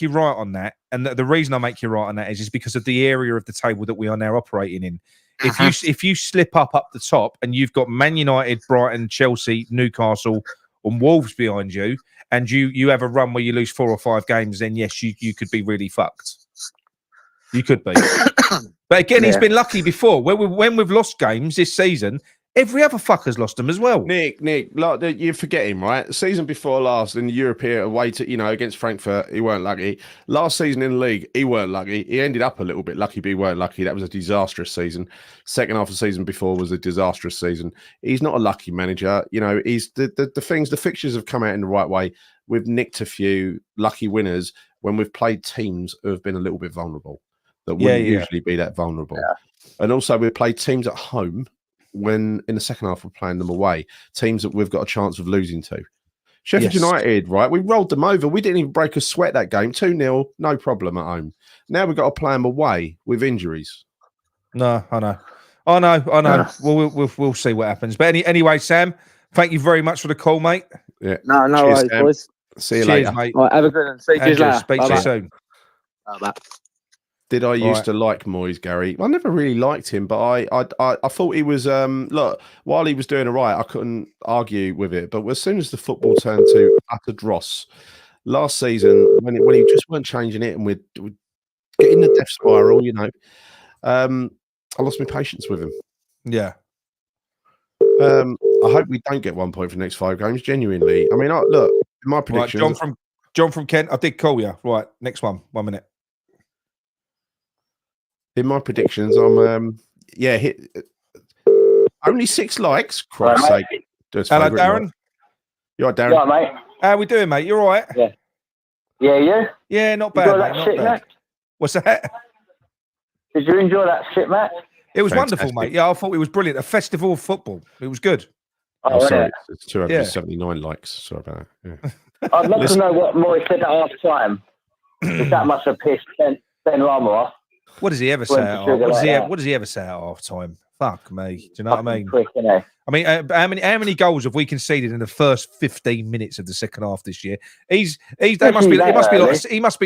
you right on that, and the reason I make you right on that is because of the area of the table that we are now operating in. If you slip up the top, and you've got Man United, Brighton, Chelsea, Newcastle, and Wolves behind you, and you have a run where you lose 4 or 5 games, then yes, you could be really fucked. You could be. But again, he's been lucky before. When we've lost games this season, every other fucker's lost them as well. Nick, like, you're forgetting, right? The season before last in the European away to, against Frankfurt, he weren't lucky. Last season in the league, he weren't lucky. He ended up a little bit lucky, but he weren't lucky. That was a disastrous season. Second half of the season before was a disastrous season. He's not a lucky manager. He's the fixtures have come out in the right way. We've nicked a few lucky winners when we've played teams who have been a little bit vulnerable, that wouldn't usually be that vulnerable. Yeah. And also we've played teams at home when in the second half we're playing them away, teams that we've got a chance of losing to. Sheffield United, right? We rolled them over. We didn't even break a sweat that game. 2-0, no problem at home. Now we've got to play them away with injuries. No, I know. We'll see what happens. But anyway, Sam, thank you very much for the call, mate. Yeah. No worries, boys. See you later, mate. Right, have a good one. See you later. Speak to you soon. Bye. Did I used to like Moyes, Gary? I never really liked him, but I thought he was look, while he was doing it right, I couldn't argue with it. But as soon as the football turned to utter dross last season, when he just weren't changing it and we'd get in the death spiral, I lost my patience with him. Yeah. I hope we don't get 1 point for the next 5 games. Genuinely, I mean, look, my predictions. Right, John from Kent, I did call you. Right, next one. 1 minute. In my predictions, I'm only 6 likes. Christ's sake. Hello, Darren. You all right, Darren? Yeah, mate. How we doing, mate? You all right? Yeah. Yeah, you? Yeah, not bad, mate. Not bad. Match? What's that? Did you enjoy that shit match? It was wonderful, mate. Yeah, I thought it was brilliant. A festival of football. It was good. Oh, sorry. It's 279 likes. Sorry about that. Yeah. I'd love to know what Moyes said at half time. Because that must have pissed Ben Rama off. What does he ever say? What does he ever say at half time? Fuck me. Do you know what I mean? Quick, I mean, how many goals have we conceded in the first 15 minutes of the second half this year? He must be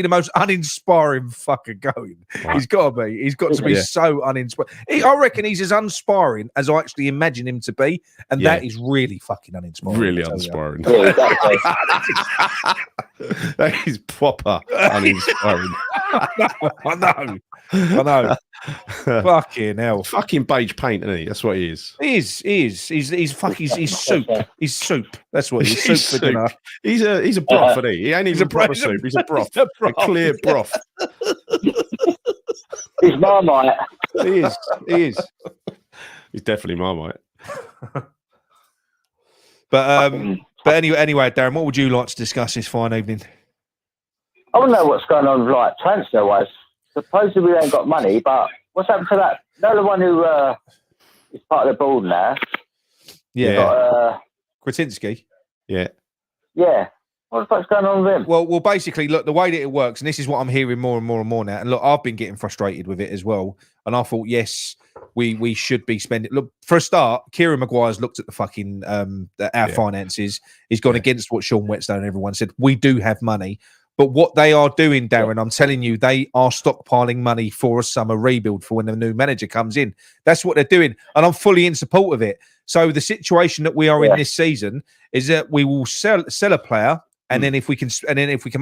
the most uninspiring fucker going. Right. He's got to be. He's got to be so uninspiring. I reckon he's as uninspiring as I actually imagine him to be, and that is really fucking uninspiring. Really uninspiring. That is proper uninspiring. I know. Fucking hell. Fucking beige paint, isn't he? That's what he is. He is. He's soup. He's soup. That's what he's soup for dinner. He's a broth, isn't he? He ain't even proper soup. He's a broth. A clear broth. He's Marmite. He is. He's definitely Marmite. But anyway, Darren, what would you like to discuss this fine evening? I want to know what's going on, like, transfer-wise. Supposedly we ain't got money, but what's happened to that? No, the one who is part of the board now. Yeah. Got, Kretinsky. Yeah. Yeah. What the fuck's going on with him? Well, basically, look, the way that it works, and this is what I'm hearing more and more and more now. And look, I've been getting frustrated with it as well. And I thought, yes, we should be spending. Look, for a start, Kieran Maguire's looked at the fucking our finances. He's gone against what Sean Whetstone and everyone said. We do have money, but what they are doing, Darren, I'm telling you, they are stockpiling money for a summer rebuild for when the new manager comes in. That's what they're doing, and I'm fully in support of it. So the situation that we are in this season is that we will sell a player. And then if we can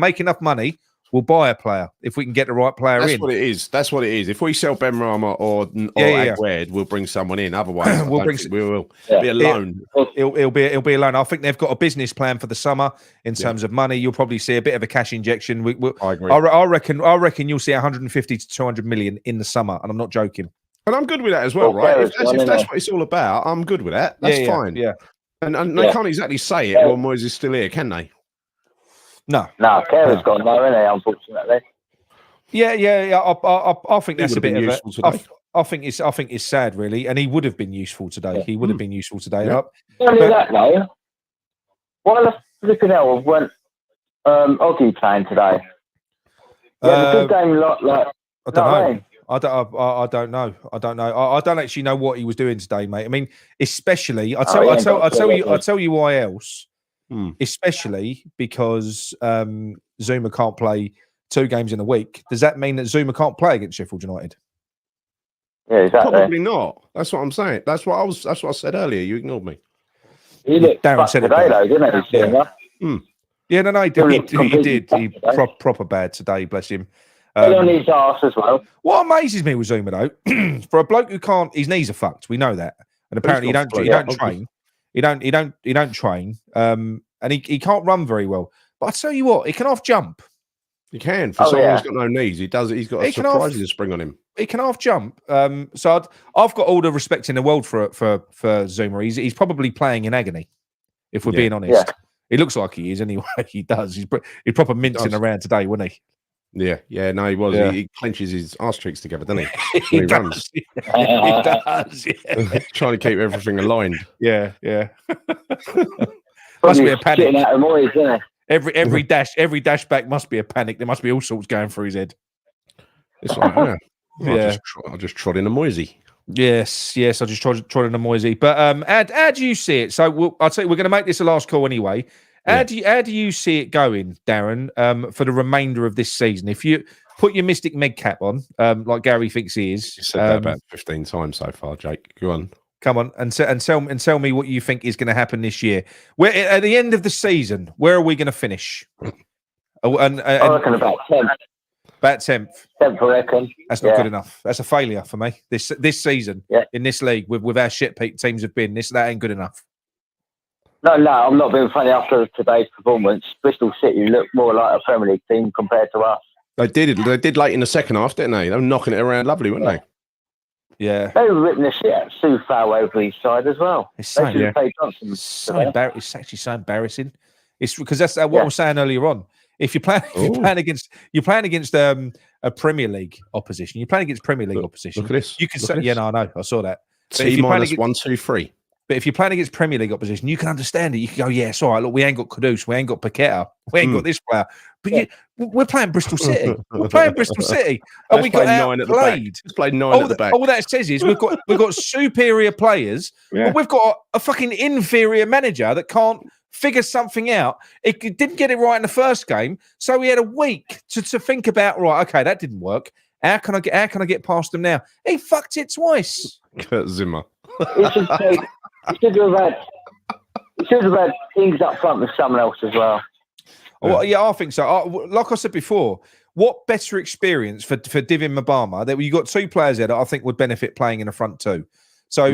make enough money, we'll buy a player if we can get the right player in. That's what it is. That's what it is. If we sell Ben Rama or Aguerd, we'll bring someone in. Otherwise, we will be alone. It'll be alone. I think they've got a business plan for the summer in terms of money. You'll probably see a bit of a cash injection. I agree. I reckon you'll see 150 to 200 million in the summer, and I'm not joking. And I'm good with that as well, right? If that's what it's all about, I'm good with that. That's fine. Yeah. And they can't exactly say it while Moyes is still here, can they? No, Kerr's gone now, isn't he? Unfortunately. Yeah. I think that's a bit of today. I think it's sad, really, and he would have been useful today. He would have been useful today. Not only that, though. Why the flipping hell went Oggy playing today? Yeah, a good game. Like I don't know. I don't know. I don't actually know what he was doing today, mate. I mean, especially, I'll tell you why else. Especially because Zuma can't play 2 games in a week. Does that mean that Zuma can't play against Sheffield United? Yeah, exactly. Probably not. That's what I'm saying. That's what I said earlier. You ignored me. Darren said today, though, didn't he? Yeah, no, he did. He proper bad today. Bless him. On his arse as well. What amazes me with Zuma though, for a bloke who can't, his knees are fucked. We know that, and apparently he don't train. He don't train. And he can't run very well. But I tell you what, he can half jump. He can for someone who's got no knees. He's got a surprising spring on him. He can half jump. So I've got all the respect in the world for Zuma. He's probably playing in agony, if we're being honest. Yeah. He looks like he is anyway. He does. He's proper mincing around today, wasn't he? Yeah. No, he was. Yeah. He clenches his arse cheeks together, doesn't he? he runs. He does. Yeah. Trying to keep everything aligned. Yeah. Must be a panic. Out of Moyes, isn't it? Every dash back must be a panic. There must be all sorts going through his head. It's like, I just trod in a Moisey. Yes. I just trod in a Moisey. But how do you see it? So I'll tell you, we're going to make this a last call anyway. How do you see it going, Darren, for the remainder of this season? If you put your Mystic Meg cap on, like Gary thinks he is. You said that about 15 times so far, Jake. Go on. Come on and tell me what you think is going to happen this year. Where at the end of the season, where are we going to finish? I reckon about 10th. About 10th. 10th, I reckon. That's not good enough. That's a failure for me. This season in this league with our shit teams have been. That ain't good enough. No, I'm not being funny. After today's performance, Bristol City looked more like a Premier League team compared to us. They did late in the second half, didn't they? They were knocking it around lovely, weren't they? Yeah. They were ripping the shit out of Sufal over his side as well. It's It's actually so embarrassing. It's because that's what I was saying earlier on. If you're playing against a Premier League opposition, you're playing against Premier League opposition. Look at this. You can say, I know, I saw that. T minus 1, 2, 3. But if you're playing against Premier League opposition, you can understand it. You can go, it's all right. Look, we ain't got Kudus, we ain't got Paqueta, we ain't got this player. But we're playing Bristol City. We're playing Bristol City, and we got outplayed. Let's play 9 at the back. All that says is we've got superior players, but we've got a fucking inferior manager that can't figure something out. It didn't get it right in the first game, so we had a week to think about. Right, okay, that didn't work. How can I get past them now? He fucked it twice. Kurt Zimmer. He should have had things up front with someone else as well. Well, yeah, I think so. Like I said before, what better experience for Divin Mabama that you got 2 players there that I think would benefit playing in the front 2. So,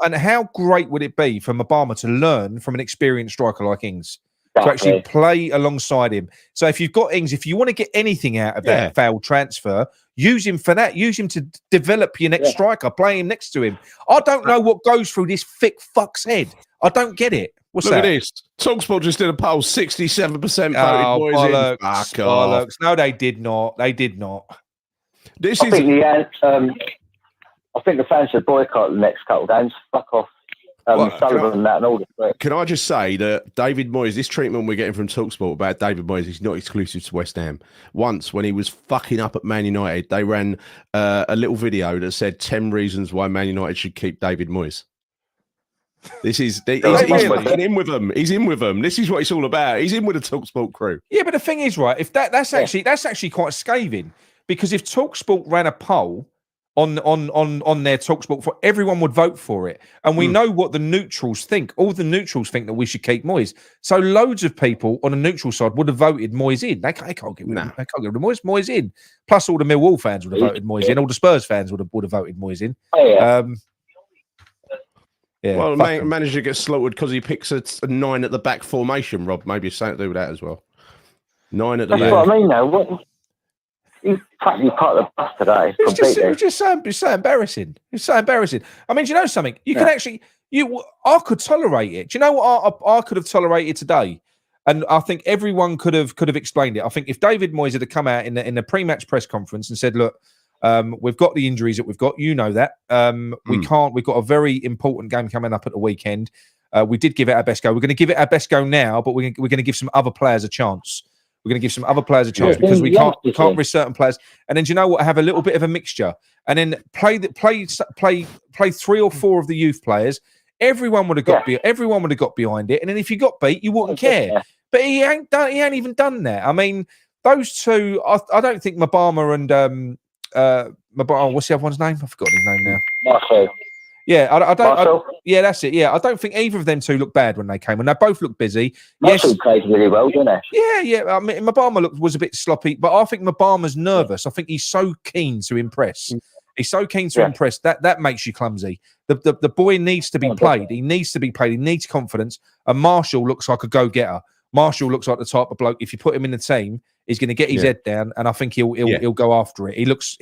and how great would it be for Mabama to learn from an experienced striker like Ings to actually play alongside him? So, if you've got Ings, if you want to get anything out of that failed transfer, use him for that. Use him to develop your next striker. Play him next to him. I don't know what goes through this thick fuck's head. I don't get it. What's Look that? at this. TalkSport just did a poll. 67% voted Moyes bollocks, in. Fuck bollocks. off. No, they did not. They did not. I think the fans should boycott the next couple of games. Fuck off. Sullivan and that and all the. Can I just say that David Moyes, this treatment we're getting from TalkSport about David Moyes is not exclusive to West Ham. Once, when he was fucking up at Man United, they ran a little video that said 10 reasons why Man United should keep David Moyes. He's fucking in with them. He's in with them. This is what it's all about. He's in with the TalkSport crew. Yeah, but the thing is, right? If that's actually quite scathing, because if TalkSport ran a poll on their TalkSport, for everyone would vote for it, and we know what the neutrals think. All the neutrals think that we should keep Moyes. So loads of people on the neutral side would have voted Moyes in. They can't get rid of Moyes in. Plus, all the Millwall fans would have voted Moyes in. All the Spurs fans would have voted Moyes in. Yeah, well, manager gets slaughtered because he picks a 9 at the back formation, Rob. Maybe it's something to do with that as well. 9 at the back. That's what I mean, though. He's practically part of the bus today. It's just so embarrassing. It's so embarrassing. I mean, do you know something? You can actually, I could tolerate it. Do you know what I could have tolerated today? And I think everyone could have explained it. I think if David Moyes had come out in the pre-match press conference and said, "Look, we've got the injuries that we've got. You know that. We can't. We've got a very important game coming up at the weekend. We did give it our best go. We're going to give it our best go now, but we're going to give some other players a chance. We're going to give some other players a chance because we can't risk certain players. And then do you know what? Have a little bit of a mixture, and then play 3 or 4 of the youth players. Everyone would have got behind it. And then if you got beat, you wouldn't care. But he ain't even done that. I mean, those two. I don't think Mabama and what's the other one's name? I've forgotten his name now. Marcel. Yeah, I don't. Yeah, that's it. Yeah, I don't think either of them two looked bad when they came. And they both looked busy. Marcel played really well, didn't he? Yeah. I mean, Mabama was a bit sloppy, but I think Mabama's nervous. I think he's so keen to impress. He's so keen to impress that makes you clumsy. The boy needs to be played. He needs to be played. He needs confidence. And Marshall looks like a go-getter. Marshall looks like the type of bloke. If you put him in the team, he's going to get his head down, and I think he'll go after it. He looks.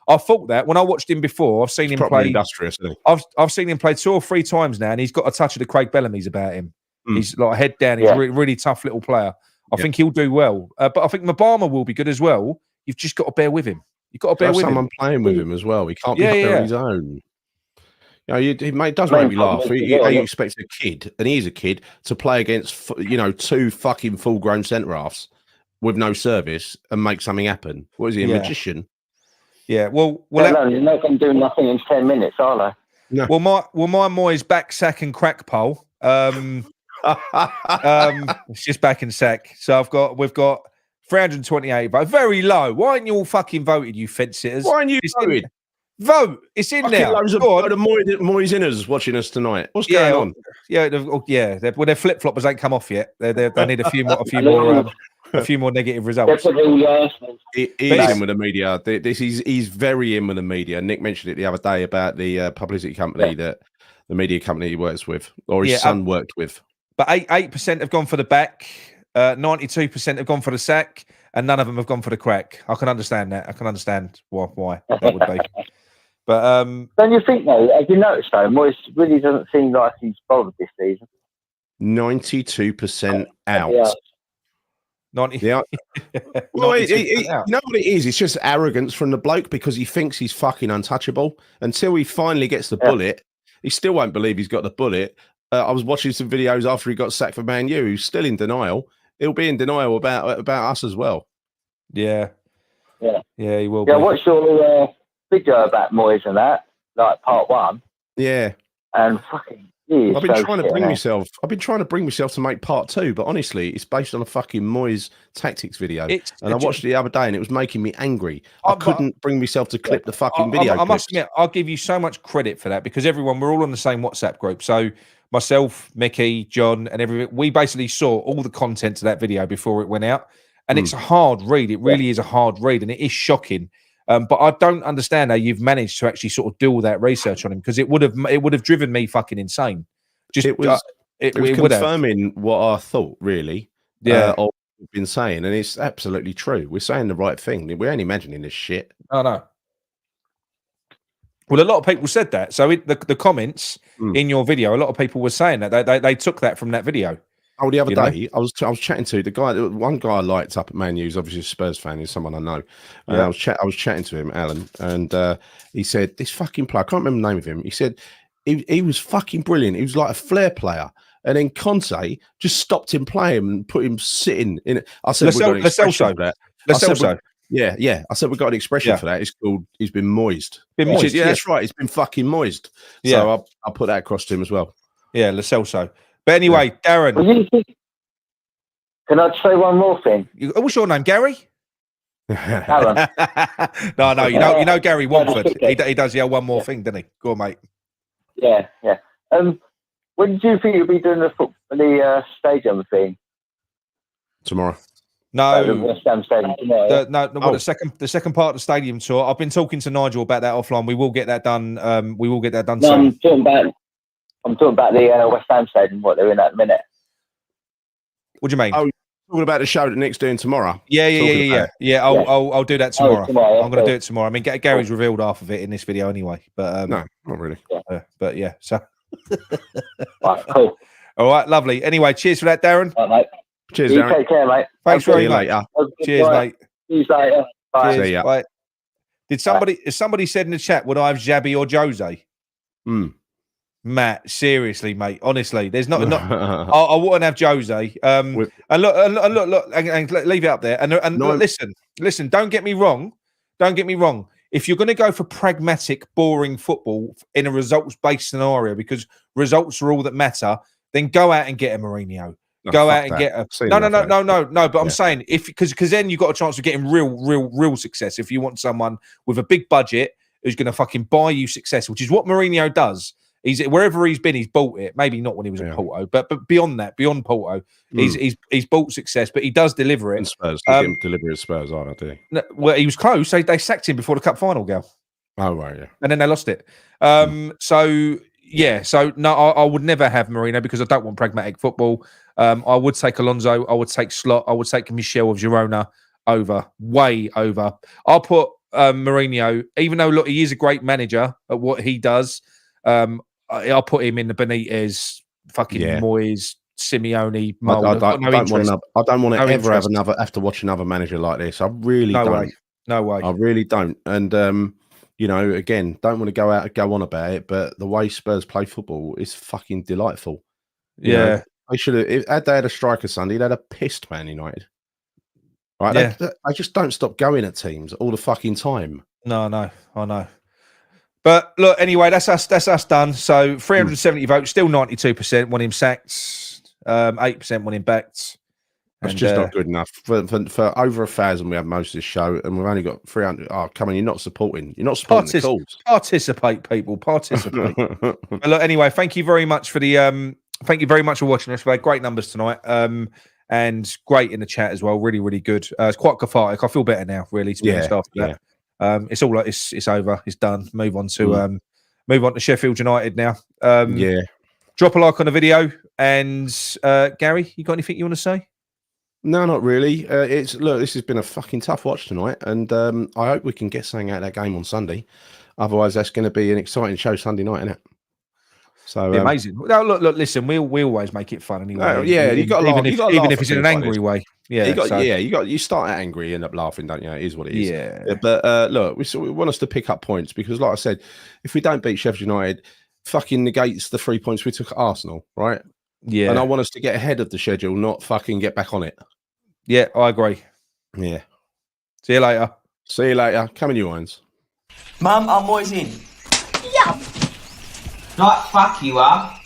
I thought that when I watched him before. I've seen him play industrious. Isn't he? I've seen him play 2 or 3 times now, and he's got a touch of the Craig Bellamy's about him. He's like head down. He's a really tough little player. I think he'll do well. But I think Mabama will be good as well. You've just got to bear with him. You've got to bear with someone him. playing with him as well. He can't be up there on his own. You know, it does make me laugh. You expect a kid, and he is a kid, to play against 2 fucking full-grown centre halves with no service and make something happen. What is he, a magician? Yeah. Well, you're not going to do nothing in 10 minutes, are they? No. Well, my Moyes back sack and crack poll. It's just back and sack. So we've got 328 votes. Very low. Why aren't you all fucking voted, you fence sitters? Why aren't you voted? Vote. It's in there. Loads of Moyes inners watching us tonight. What's going on? Their flip floppers ain't come off yet. They need a few more negative results. He's in with the media. He's very in with the media. Nick mentioned it the other day about the publicity company that the media company he works with, or his son worked with. But 8% have gone for the back. 92% have gone for the sack, and none of them have gone for the crack. I can understand that. I can understand why that would be. But don't you think though? Have you noticed though? Moyes really doesn't seem like he's bothered this season. 92% out. 90. Yeah. Well, you know what it is? It's just arrogance from the bloke because he thinks he's fucking untouchable. Until he finally gets the bullet, he still won't believe he's got the bullet. I was watching some videos after he got sacked for Man U. He's still in denial. He'll be in denial about us as well. Yeah, he will. Yeah, what's your video about Moyes and that? Like part 1. Yeah, and fucking. I've been trying to bring myself. I've been trying to bring myself to make part 2, but honestly, it's based on a fucking Moyes tactics video, and I watched it the other day, and it was making me angry. I couldn't bring myself to clip the fucking video. I must admit, I'll give you so much credit for that because we're all on the same WhatsApp group. So myself, Mickey, John, and everything, we basically saw all the content to that video before it went out, and it's a hard read. It really is a hard read, and it is shocking. But I don't understand how you've managed to actually sort of do all that research on him because it would have driven me fucking insane. It was confirming what I thought, really. Of what we've been saying, and it's absolutely true. We're saying the right thing. We ain't imagining this shit. Oh no. Well, a lot of people said that. So the comments in your video, a lot of people were saying that they took that from that video. Oh, the other day, I was chatting to the guy. One guy I liked up at Man U, who's obviously a Spurs fan. He's someone I know. And I was chatting to him, Alan, and he said, "This fucking player, I can't remember the name of him." He said he was fucking brilliant. He was like a flair player. And then Conte just stopped him playing and put him sitting in it. I said, "We've got an expression for that." Yeah. I said, "We've got an expression for that. It's called he's been moist." Moist. Yeah, that's right. He's been fucking moist. So I'll put that across to him as well. Yeah, Lo Celso. But anyway, Darren. Can I say one more thing? What's your name, Gary? Alan. No, you know Gary Watford. He does the one more thing, doesn't he? Go on, mate. Yeah. When do you think you'll be doing the stadium thing? Tomorrow. No, the West Ham Stadium tomorrow. The second part of the stadium tour. I've been talking to Nigel about that offline. We will get that done. No, soon. I'm talking about the West Ham Stadium. What they're in at the minute. What do you mean? Oh, talking about the show that Nick's doing tomorrow. Yeah. I'll do that tomorrow. Tomorrow, I'm going to do it tomorrow. I mean, Gary's revealed half of it in this video anyway. But no, not really. But yeah, so. Right, cool. All right, lovely. Anyway, cheers for that, Darren. Right, mate. Cheers, you Darren. Take care, mate. Thanks very much. Later. Cheers, mate. See you later. Bye. Cheers. See ya. Bye. Did somebody said in the chat, would I have Xabi or Jose? Matt, seriously, mate. Honestly, there's not. I wouldn't have Jose. And look, and leave it up there. And look, listen. Don't get me wrong. If you're going to go for pragmatic, boring football in a results-based scenario, because results are all that matter, then go out and get a Mourinho. Go out and get a no. But I'm saying because then you've got a chance of getting real success. If you want someone with a big budget who's going to fucking buy you success, which is what Mourinho does. He's wherever he's been, he's bought it. Maybe not when he was at Porto, but beyond that, beyond Porto, he's bought success. But he does deliver it. And Spurs, deliver at Spurs, aren't they? Well, he was close. They sacked him before the cup final, Gal. Oh right, yeah. And then they lost it. So no, I would never have Mourinho because I don't want pragmatic football. I would take Alonso. I would take Slot. I would take Michel of Girona way over. I'll put Mourinho, even though look, he is a great manager at what he does. I'll put him in the Benitez, fucking Moyes, Simeone mold. I don't want to ever have to watch another manager like this. I really don't. No way. I really don't. And again, don't want to go on about it, but the way Spurs play football is fucking delightful. Yeah. They should have. Had they had a striker Sunday, they'd have pissed Man United. Right? Yeah. They just don't stop going at teams all the fucking time. No, I know. But look, anyway, that's us done. So 370 votes, still 92% want him sacked, 8% want him backed. That's just not good enough. For over 1,000, we have most of this show, and we've only got 300. Oh, come on, you're not supporting the cause. Participate, people, participate. But look, anyway, thank you very much for thank you very much for watching us. We had great numbers tonight, and great in the chat as well. Really, really good. It's quite cathartic. I feel better now, really, to be honest after that. It's all like it's over, it's done. Move on to Sheffield United now. Drop a like on the video, and Gary, you got anything you want to say? No, not really. This has been a fucking tough watch tonight, and I hope we can get something out of that game on Sunday. Otherwise, that's going to be an exciting show Sunday night, isn't it? So amazing. No, look, listen, we always make it fun anyway. You got even if it's in an angry way. Yeah, you start out angry, you end up laughing, don't you? It is what it is. Yeah. But look, we want us to pick up points because, like I said, if we don't beat Sheffield United, fucking negates the 3 points we took at Arsenal, right? Yeah. And I want us to get ahead of the schedule, not fucking get back on it. Yeah, I agree. Yeah. See you later. Come in, you irons. Mum, I'm always in. Yeah. Right, fuck you up.